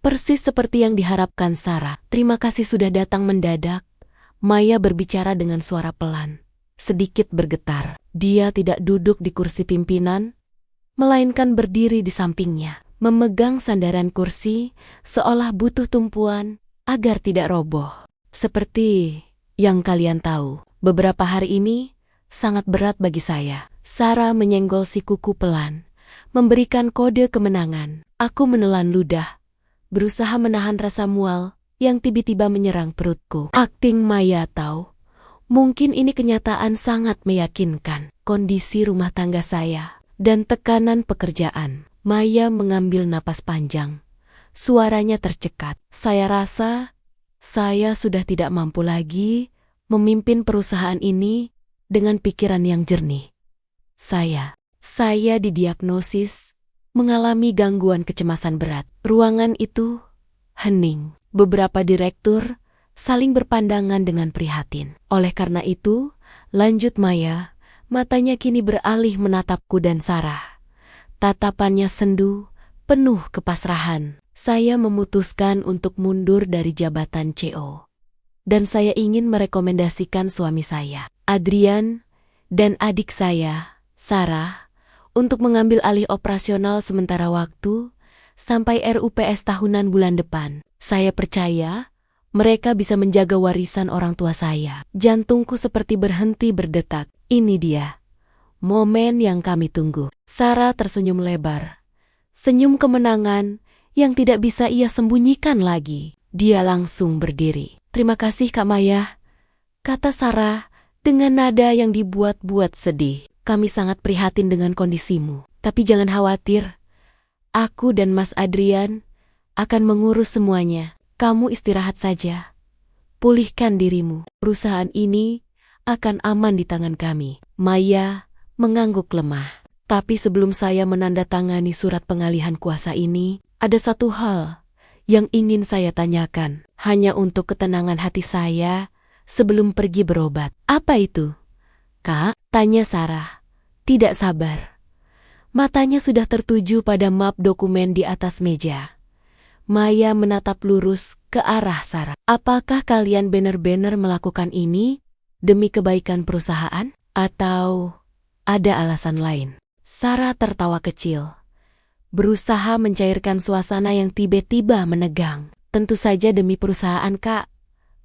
persis seperti yang diharapkan Sarah. Terima kasih sudah datang mendadak. Maya berbicara dengan suara pelan, sedikit bergetar. Dia tidak duduk di kursi pimpinan, melainkan berdiri di sampingnya, memegang sandaran kursi seolah butuh tumpuan agar tidak roboh. Seperti yang kalian tahu, beberapa hari ini sangat berat bagi saya. Sarah menyenggol si kuku pelan, memberikan kode kemenangan. Aku menelan ludah, berusaha menahan rasa mual yang tiba-tiba menyerang perutku. Akting Maya tahu, mungkin ini kenyataan sangat meyakinkan. Kondisi rumah tangga saya dan tekanan pekerjaan. Maya mengambil napas panjang. Suaranya tercekat. Saya rasa saya sudah tidak mampu lagi memimpin perusahaan ini dengan pikiran yang jernih. Saya didiagnosis mengalami gangguan kecemasan berat. Ruangan itu hening. Beberapa direktur saling berpandangan dengan prihatin. Oleh karena itu, lanjut Maya, matanya kini beralih menatapku dan Sarah. Tatapannya sendu, penuh kepasrahan. Saya memutuskan untuk mundur dari jabatan CEO. Dan saya ingin merekomendasikan suami saya, Adrian, dan adik saya, Sarah, untuk mengambil alih operasional sementara waktu sampai RUPS tahunan bulan depan. Saya percaya mereka bisa menjaga warisan orang tua saya. Jantungku seperti berhenti berdetak. Ini dia, momen yang kami tunggu. Sarah tersenyum lebar. Senyum kemenangan yang tidak bisa ia sembunyikan lagi. Dia langsung berdiri. "Terima kasih Kak Maya," kata Sarah dengan nada yang dibuat-buat sedih. "Kami sangat prihatin dengan kondisimu. Tapi jangan khawatir. Aku dan Mas Adrian akan mengurus semuanya. Kamu istirahat saja. Pulihkan dirimu. Perusahaan ini akan aman di tangan kami." Maya mengangguk lemah. "Tapi sebelum saya menandatangani surat pengalihan kuasa ini, ada satu hal yang ingin saya tanyakan. Hanya untuk ketenangan hati saya sebelum pergi berobat." "Apa itu, Kak?" tanya Sarah. Tidak sabar. Matanya sudah tertuju pada map dokumen di atas meja. Maya menatap lurus ke arah Sarah. "Apakah kalian benar-benar melakukan ini demi kebaikan perusahaan? Atau ada alasan lain?" Sarah tertawa kecil, berusaha mencairkan suasana yang tiba-tiba menegang. "Tentu saja demi perusahaan, Kak.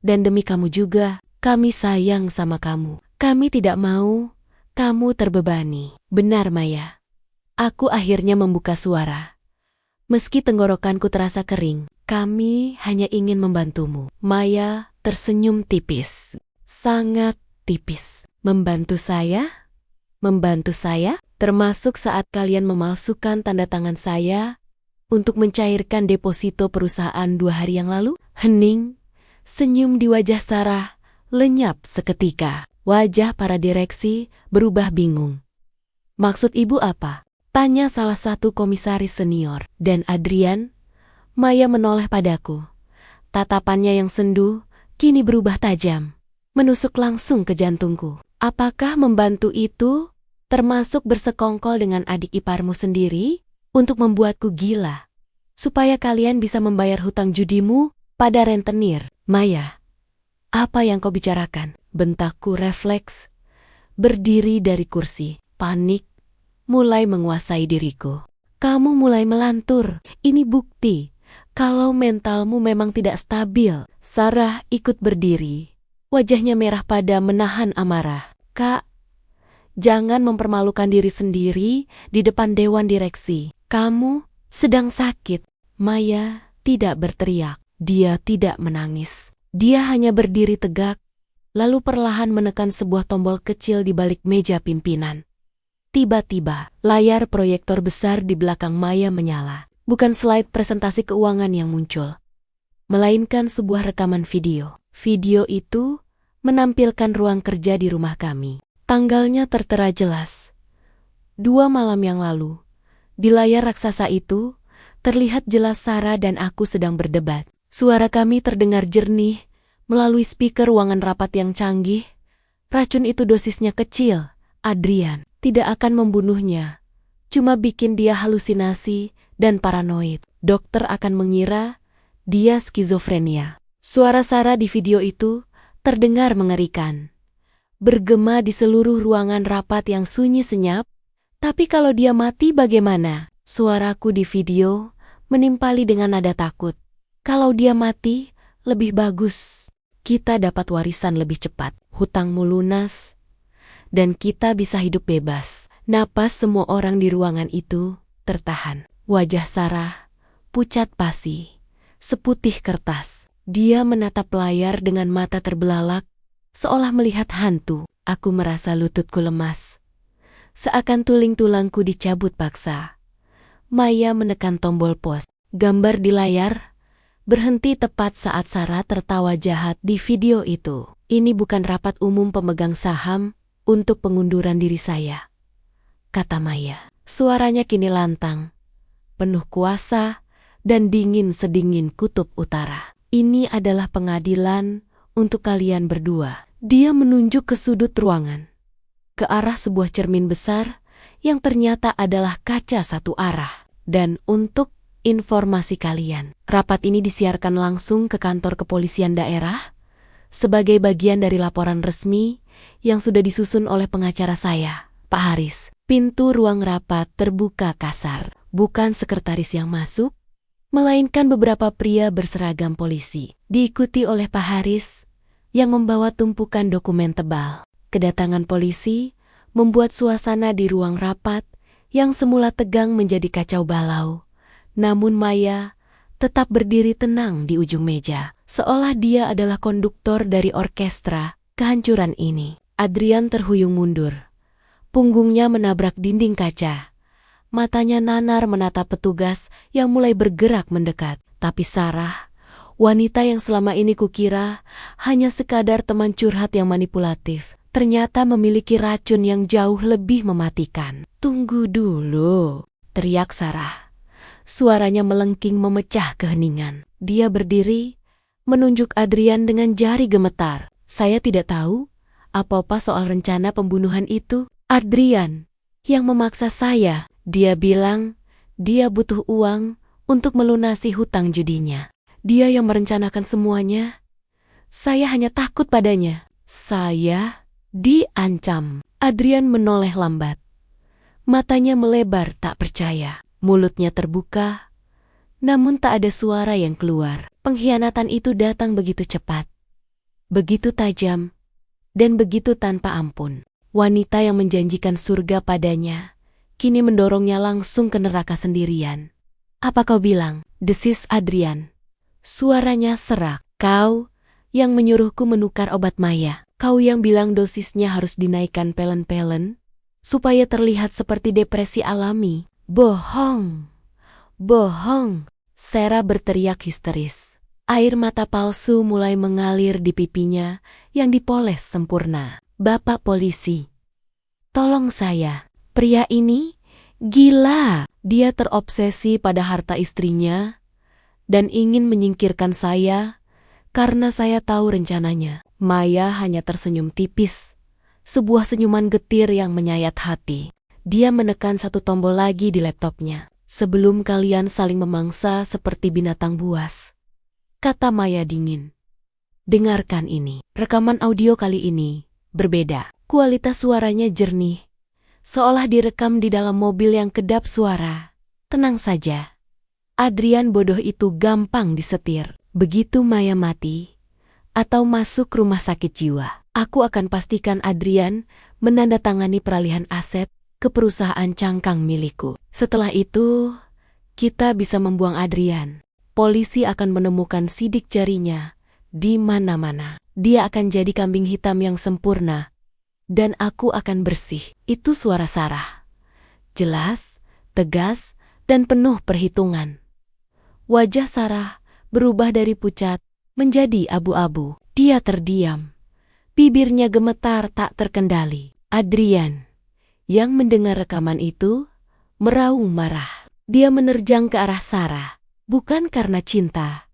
Dan demi kamu juga. Kami sayang sama kamu. Kami tidak mau kamu terbebani." "Benar, Maya." Aku akhirnya membuka suara. Meski tenggorokanku terasa kering, "Kami hanya ingin membantumu." Maya tersenyum tipis. "Sangat tipis. Membantu saya? Membantu saya? Termasuk saat kalian memalsukan tanda tangan saya untuk mencairkan deposito perusahaan 2 hari yang lalu?" Hening. Senyum di wajah Sarah lenyap seketika. Wajah para direksi berubah bingung. "Maksud ibu apa?" tanya salah satu komisaris senior. "Dan Adrian?" Maya menoleh padaku. Tatapannya yang sendu kini berubah tajam, menusuk langsung ke jantungku. "Apakah membantu itu termasuk bersekongkol dengan adik iparmu sendiri untuk membuatku gila, supaya kalian bisa membayar hutang judimu pada rentenir?" "Maya, apa yang kau bicarakan?" bentakku refleks. Berdiri dari kursi, panik mulai menguasai diriku. "Kamu mulai melantur. Ini bukti kalau mentalmu memang tidak stabil." Sarah ikut berdiri. Wajahnya merah pada menahan amarah. "Kak, jangan mempermalukan diri sendiri di depan dewan direksi. Kamu sedang sakit." Maya tidak berteriak. Dia tidak menangis. Dia hanya berdiri tegak, lalu perlahan menekan sebuah tombol kecil di balik meja pimpinan. Tiba-tiba, layar proyektor besar di belakang Maya menyala. Bukan slide presentasi keuangan yang muncul, melainkan sebuah rekaman video. Video itu menampilkan ruang kerja di rumah kami. Tanggalnya tertera jelas. 2 malam yang lalu, di layar raksasa itu, terlihat jelas Sarah dan aku sedang berdebat. Suara kami terdengar jernih melalui speaker ruangan rapat yang canggih. "Racun itu dosisnya kecil, Adrian. Tidak akan membunuhnya, cuma bikin dia halusinasi dan paranoid. Dokter akan mengira dia skizofrenia." Suara Sarah di video itu terdengar mengerikan, bergema di seluruh ruangan rapat yang sunyi senyap. "Tapi kalau dia mati bagaimana?" Suaraku di video menimpali dengan nada takut. "Kalau dia mati, lebih bagus. Kita dapat warisan lebih cepat, hutangmu lunas, dan kita bisa hidup bebas." Napas semua orang di ruangan itu tertahan. Wajah Sarah pucat pasi, seputih kertas. Dia menatap layar dengan mata terbelalak, seolah melihat hantu. Aku merasa lututku lemas, seakan tulang-tulangku dicabut paksa. Maya menekan tombol pause. Gambar di layar berhenti tepat saat Sarah tertawa jahat di video itu. "Ini bukan rapat umum pemegang saham untuk pengunduran diri saya," kata Maya. Suaranya kini lantang, penuh kuasa, dan dingin sedingin kutub utara. "Ini adalah pengadilan untuk kalian berdua." Dia menunjuk ke sudut ruangan, ke arah sebuah cermin besar yang ternyata adalah kaca satu arah. "Dan untuk informasi kalian, rapat ini disiarkan langsung ke kantor kepolisian daerah sebagai bagian dari laporan resmi yang sudah disusun oleh pengacara saya, Pak Haris. Pintu ruang rapat terbuka kasar. Bukan sekretaris yang masuk, melainkan beberapa pria berseragam polisi. Diikuti oleh Pak Haris yang membawa tumpukan dokumen tebal. Kedatangan polisi membuat suasana di ruang rapat yang semula tegang menjadi kacau balau. Namun Maya tetap berdiri tenang di ujung meja, seolah dia adalah konduktor dari orkestra kehancuran ini. Adrian terhuyung mundur. Punggungnya menabrak dinding kaca. Matanya nanar menatap petugas yang mulai bergerak mendekat. Tapi Sarah, wanita yang selama ini kukira hanya sekadar teman curhat yang manipulatif, ternyata memiliki racun yang jauh lebih mematikan. "Tunggu dulu," teriak Sarah. Suaranya melengking memecah keheningan. Dia berdiri, menunjuk Adrian dengan jari gemetar. "Saya tidak tahu apa-apa soal rencana pembunuhan itu." Adrian yang memaksa saya. Dia bilang dia butuh uang untuk melunasi hutang judinya. Dia yang merencanakan semuanya. Saya hanya takut padanya. Saya diancam. Adrian menoleh lambat. Matanya melebar tak percaya. Mulutnya terbuka, namun tak ada suara yang keluar. Pengkhianatan itu datang begitu cepat, begitu tajam, dan begitu tanpa ampun. Wanita yang menjanjikan surga padanya kini mendorongnya langsung ke neraka sendirian. "Apa kau bilang?" desis Adrian. Suaranya serak. "Kau yang menyuruhku menukar obat Maya. Kau yang bilang dosisnya harus dinaikkan pelen-pelen supaya terlihat seperti depresi alami. Bohong! Bohong!" Sarah berteriak histeris. Air mata palsu mulai mengalir di pipinya yang dipoles sempurna. "Bapak polisi, tolong saya. Pria ini gila. Dia terobsesi pada harta istrinya dan ingin menyingkirkan saya karena saya tahu rencananya." Maya hanya tersenyum tipis, sebuah senyuman getir yang menyayat hati. Dia menekan satu tombol lagi di laptopnya. "Sebelum kalian saling memangsa seperti binatang buas," kata Maya dingin, "dengarkan ini." Rekaman audio kali ini berbeda. Kualitas suaranya jernih, seolah direkam di dalam mobil yang kedap suara. "Tenang saja. Adrian bodoh itu gampang disetir. Begitu Maya mati atau masuk rumah sakit jiwa, aku akan pastikan Adrian menandatangani peralihan aset ke perusahaan cangkang milikku. Setelah itu, kita bisa membuang Adrian. Polisi akan menemukan sidik jarinya di mana-mana. Dia akan jadi kambing hitam yang sempurna, dan aku akan bersih." Itu suara Sarah. Jelas, tegas, dan penuh perhitungan. Wajah Sarah berubah dari pucat menjadi abu-abu. Dia terdiam. Bibirnya gemetar tak terkendali. Adrian yang mendengar rekaman itu meraung marah. Dia menerjang ke arah Sarah, bukan karena cinta,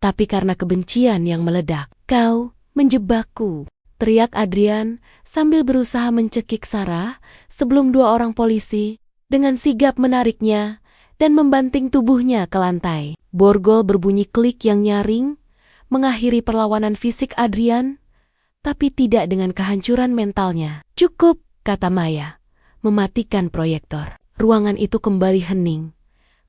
tapi karena kebencian yang meledak. "Kau menjebakku!" teriak Adrian sambil berusaha mencekik Sarah sebelum dua orang polisi dengan sigap menariknya dan membanting tubuhnya ke lantai. Borgol berbunyi klik yang nyaring, mengakhiri perlawanan fisik Adrian, tapi tidak dengan kehancuran mentalnya. "Cukup," kata Maya, mematikan proyektor. Ruangan itu kembali hening,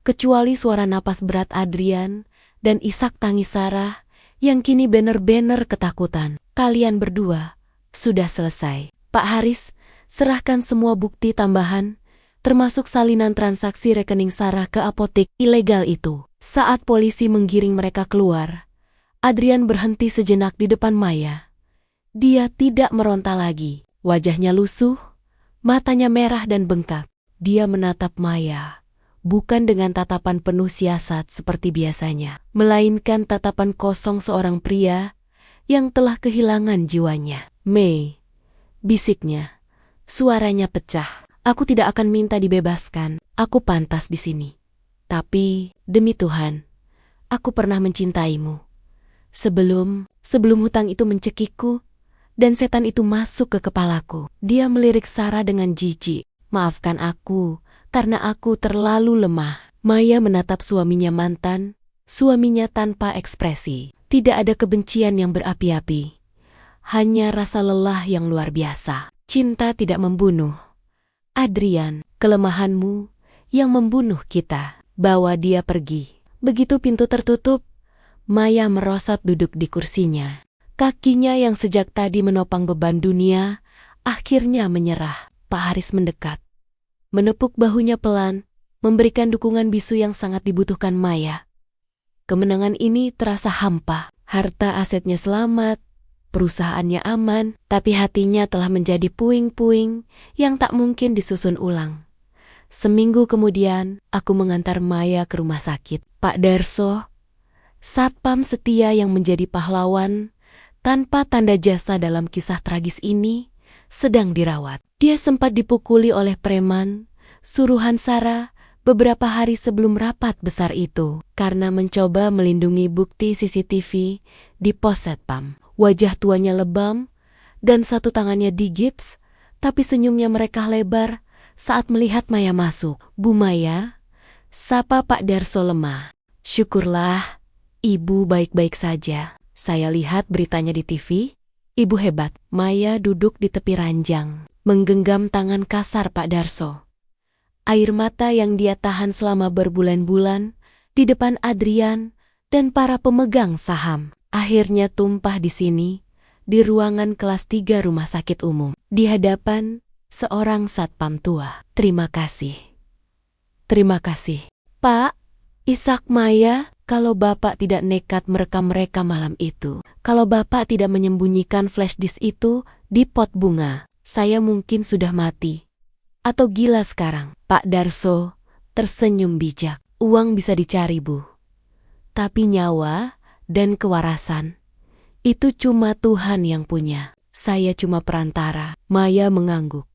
kecuali suara napas berat Adrian dan isak tangis Sarah yang kini bener-bener ketakutan. "Kalian berdua sudah selesai. Pak Haris, serahkan semua bukti tambahan, termasuk salinan transaksi rekening Sarah ke apotek ilegal itu." Saat polisi menggiring mereka keluar, Adrian berhenti sejenak di depan Maya. Dia tidak meronta lagi. Wajahnya lusuh, matanya merah dan bengkak. Dia menatap Maya, bukan dengan tatapan penuh siasat seperti biasanya, melainkan tatapan kosong seorang pria yang telah kehilangan jiwanya. "Mei," bisiknya. Suaranya pecah. "Aku tidak akan minta dibebaskan. Aku pantas di sini. Tapi, demi Tuhan, aku pernah mencintaimu. Sebelum hutang itu mencekikku, dan setan itu masuk ke kepalaku." Dia melirik Sarah dengan jijik. "Maafkan aku, karena aku terlalu lemah." Maya menatap suaminya mantan, suaminya tanpa ekspresi. Tidak ada kebencian yang berapi-api, hanya rasa lelah yang luar biasa. Cinta tidak membunuh. Adrian, kelemahanmu yang membunuh kita. Bawa dia pergi. Begitu pintu tertutup, Maya merosot duduk di kursinya. Kakinya yang sejak tadi menopang beban dunia, akhirnya menyerah. Pak Haris mendekat. Menepuk bahunya pelan, memberikan dukungan bisu yang sangat dibutuhkan Maya. Kemenangan ini terasa hampa. Harta asetnya selamat, perusahaannya aman, tapi hatinya telah menjadi puing-puing yang tak mungkin disusun ulang. Seminggu kemudian, aku mengantar Maya ke rumah sakit. Pak Darso, satpam setia yang menjadi pahlawan, tanpa tanda jasa dalam kisah tragis ini, sedang dirawat. Dia sempat dipukuli oleh preman, suruhan Sarah, beberapa hari sebelum rapat besar itu, karena mencoba melindungi bukti CCTV di pos satpam. Wajah tuanya lebam, dan satu tangannya digips, tapi senyumnya mereka lebar saat melihat Maya masuk. "Bu Maya," sapa Pak Darso lemah. "Syukurlah, Ibu baik-baik saja. Saya lihat beritanya di TV. Ibu hebat." Maya duduk di tepi ranjang, menggenggam tangan kasar Pak Darso. Air mata yang dia tahan selama berbulan-bulan di depan Adrian dan para pemegang saham akhirnya tumpah di sini, di ruangan kelas 3 rumah sakit umum, di hadapan seorang satpam tua. "Terima kasih. Terima kasih, Pak." "Isak Maya, kalau Bapak tidak nekat merekam mereka malam itu, kalau Bapak tidak menyembunyikan flash disk itu di pot bunga, saya mungkin sudah mati. Atau gila sekarang." Pak Darso tersenyum bijak. "Uang bisa dicari, Bu. Tapi nyawa dan kewarasan, itu cuma Tuhan yang punya. Saya cuma perantara." Maya mengangguk,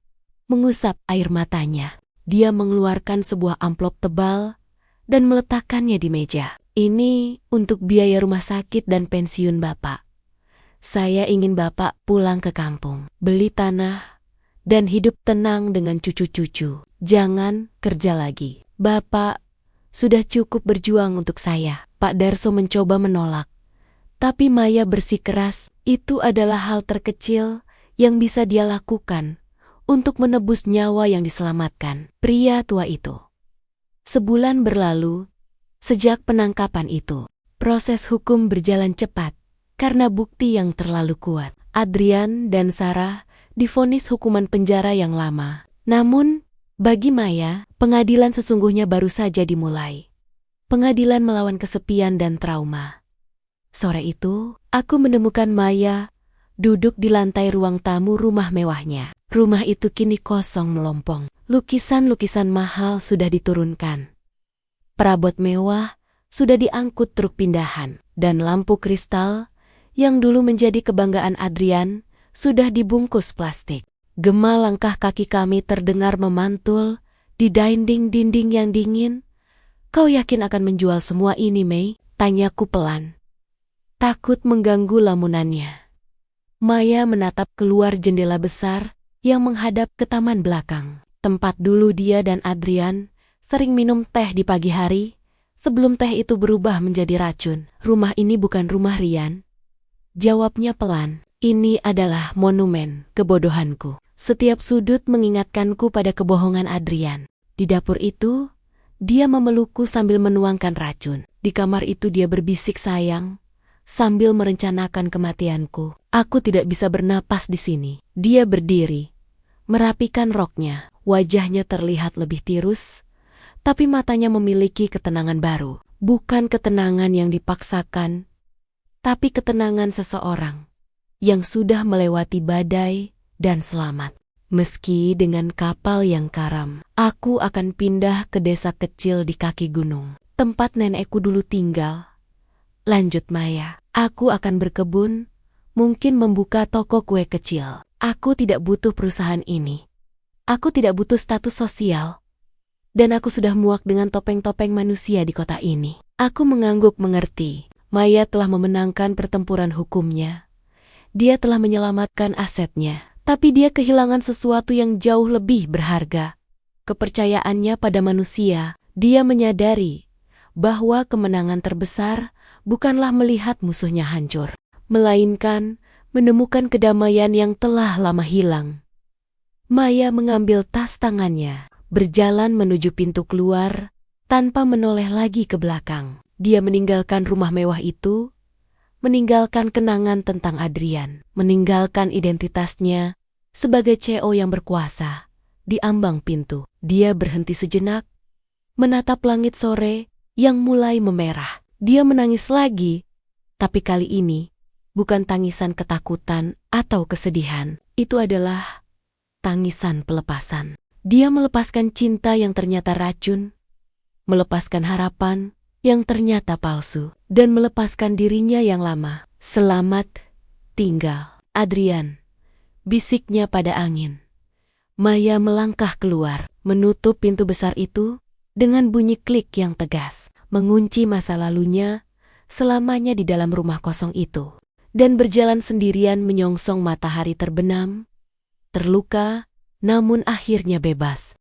mengusap air matanya. Dia mengeluarkan sebuah amplop tebal dan meletakkannya di meja. "Ini untuk biaya rumah sakit dan pensiun Bapak. Saya ingin Bapak pulang ke kampung, beli tanah, dan hidup tenang dengan cucu-cucu. Jangan kerja lagi. Bapak sudah cukup berjuang untuk saya." Pak Darso mencoba menolak, tapi Maya bersikeras itu adalah hal terkecil yang bisa dia lakukan untuk menebus nyawa yang diselamatkan pria tua itu. Sebulan berlalu sejak penangkapan itu. Proses hukum berjalan cepat karena bukti yang terlalu kuat. Adrian dan Sarah divonis hukuman penjara yang lama. Namun, bagi Maya, pengadilan sesungguhnya baru saja dimulai. Pengadilan melawan kesepian dan trauma. Sore itu, aku menemukan Maya duduk di lantai ruang tamu rumah mewahnya. Rumah itu kini kosong melompong. Lukisan-lukisan mahal sudah diturunkan. Perabot mewah sudah diangkut truk pindahan. Dan lampu kristal yang dulu menjadi kebanggaan Adrian sudah dibungkus plastik. Gema langkah kaki kami terdengar memantul di dinding-dinding yang dingin. "Kau yakin akan menjual semua ini, Mei?" tanyaku pelan, takut mengganggu lamunannya. Maya menatap keluar jendela besar yang menghadap ke taman belakang, tempat dulu dia dan Adrian sering minum teh di pagi hari, sebelum teh itu berubah menjadi racun. "Rumah ini bukan rumah Rian," jawabnya pelan. "Ini adalah monumen kebodohanku." Setiap sudut mengingatkanku pada kebohongan Adrian. Di dapur itu, dia memelukku sambil menuangkan racun. Di kamar itu dia berbisik sayang, sambil merencanakan kematianku. Aku tidak bisa bernapas di sini. Dia berdiri, merapikan roknya. Wajahnya terlihat lebih tirus, tapi matanya memiliki ketenangan baru. Bukan ketenangan yang dipaksakan, tapi ketenangan seseorang yang sudah melewati badai dan selamat. "Meski dengan kapal yang karam, aku akan pindah ke desa kecil di kaki gunung, tempat nenekku dulu tinggal," lanjut Maya. "Aku akan berkebun, mungkin membuka toko kue kecil. Aku tidak butuh perusahaan ini. Aku tidak butuh status sosial. Dan aku sudah muak dengan topeng-topeng manusia di kota ini." Aku mengangguk mengerti. Maya telah memenangkan pertempuran hukumnya. Dia telah menyelamatkan asetnya. Tapi dia kehilangan sesuatu yang jauh lebih berharga. Kepercayaannya pada manusia. Dia menyadari bahwa kemenangan terbesar bukanlah melihat musuhnya hancur, melainkan menemukan kedamaian yang telah lama hilang. Maya mengambil tas tangannya, berjalan menuju pintu keluar, tanpa menoleh lagi ke belakang. Dia meninggalkan rumah mewah itu, meninggalkan kenangan tentang Adrian, meninggalkan identitasnya sebagai CEO yang berkuasa. Di ambang pintu, dia berhenti sejenak, menatap langit sore yang mulai memerah. Dia menangis lagi, tapi kali ini bukan tangisan ketakutan atau kesedihan. Itu adalah tangisan pelepasan. Dia melepaskan cinta yang ternyata racun, melepaskan harapan yang ternyata palsu, dan melepaskan dirinya yang lama. Selamat tinggal, Adrian, bisiknya pada angin. Maya melangkah keluar, menutup pintu besar itu dengan bunyi klik yang tegas, mengunci masa lalunya selamanya di dalam rumah kosong itu, dan berjalan sendirian menyongsong matahari terbenam, terluka, namun akhirnya bebas.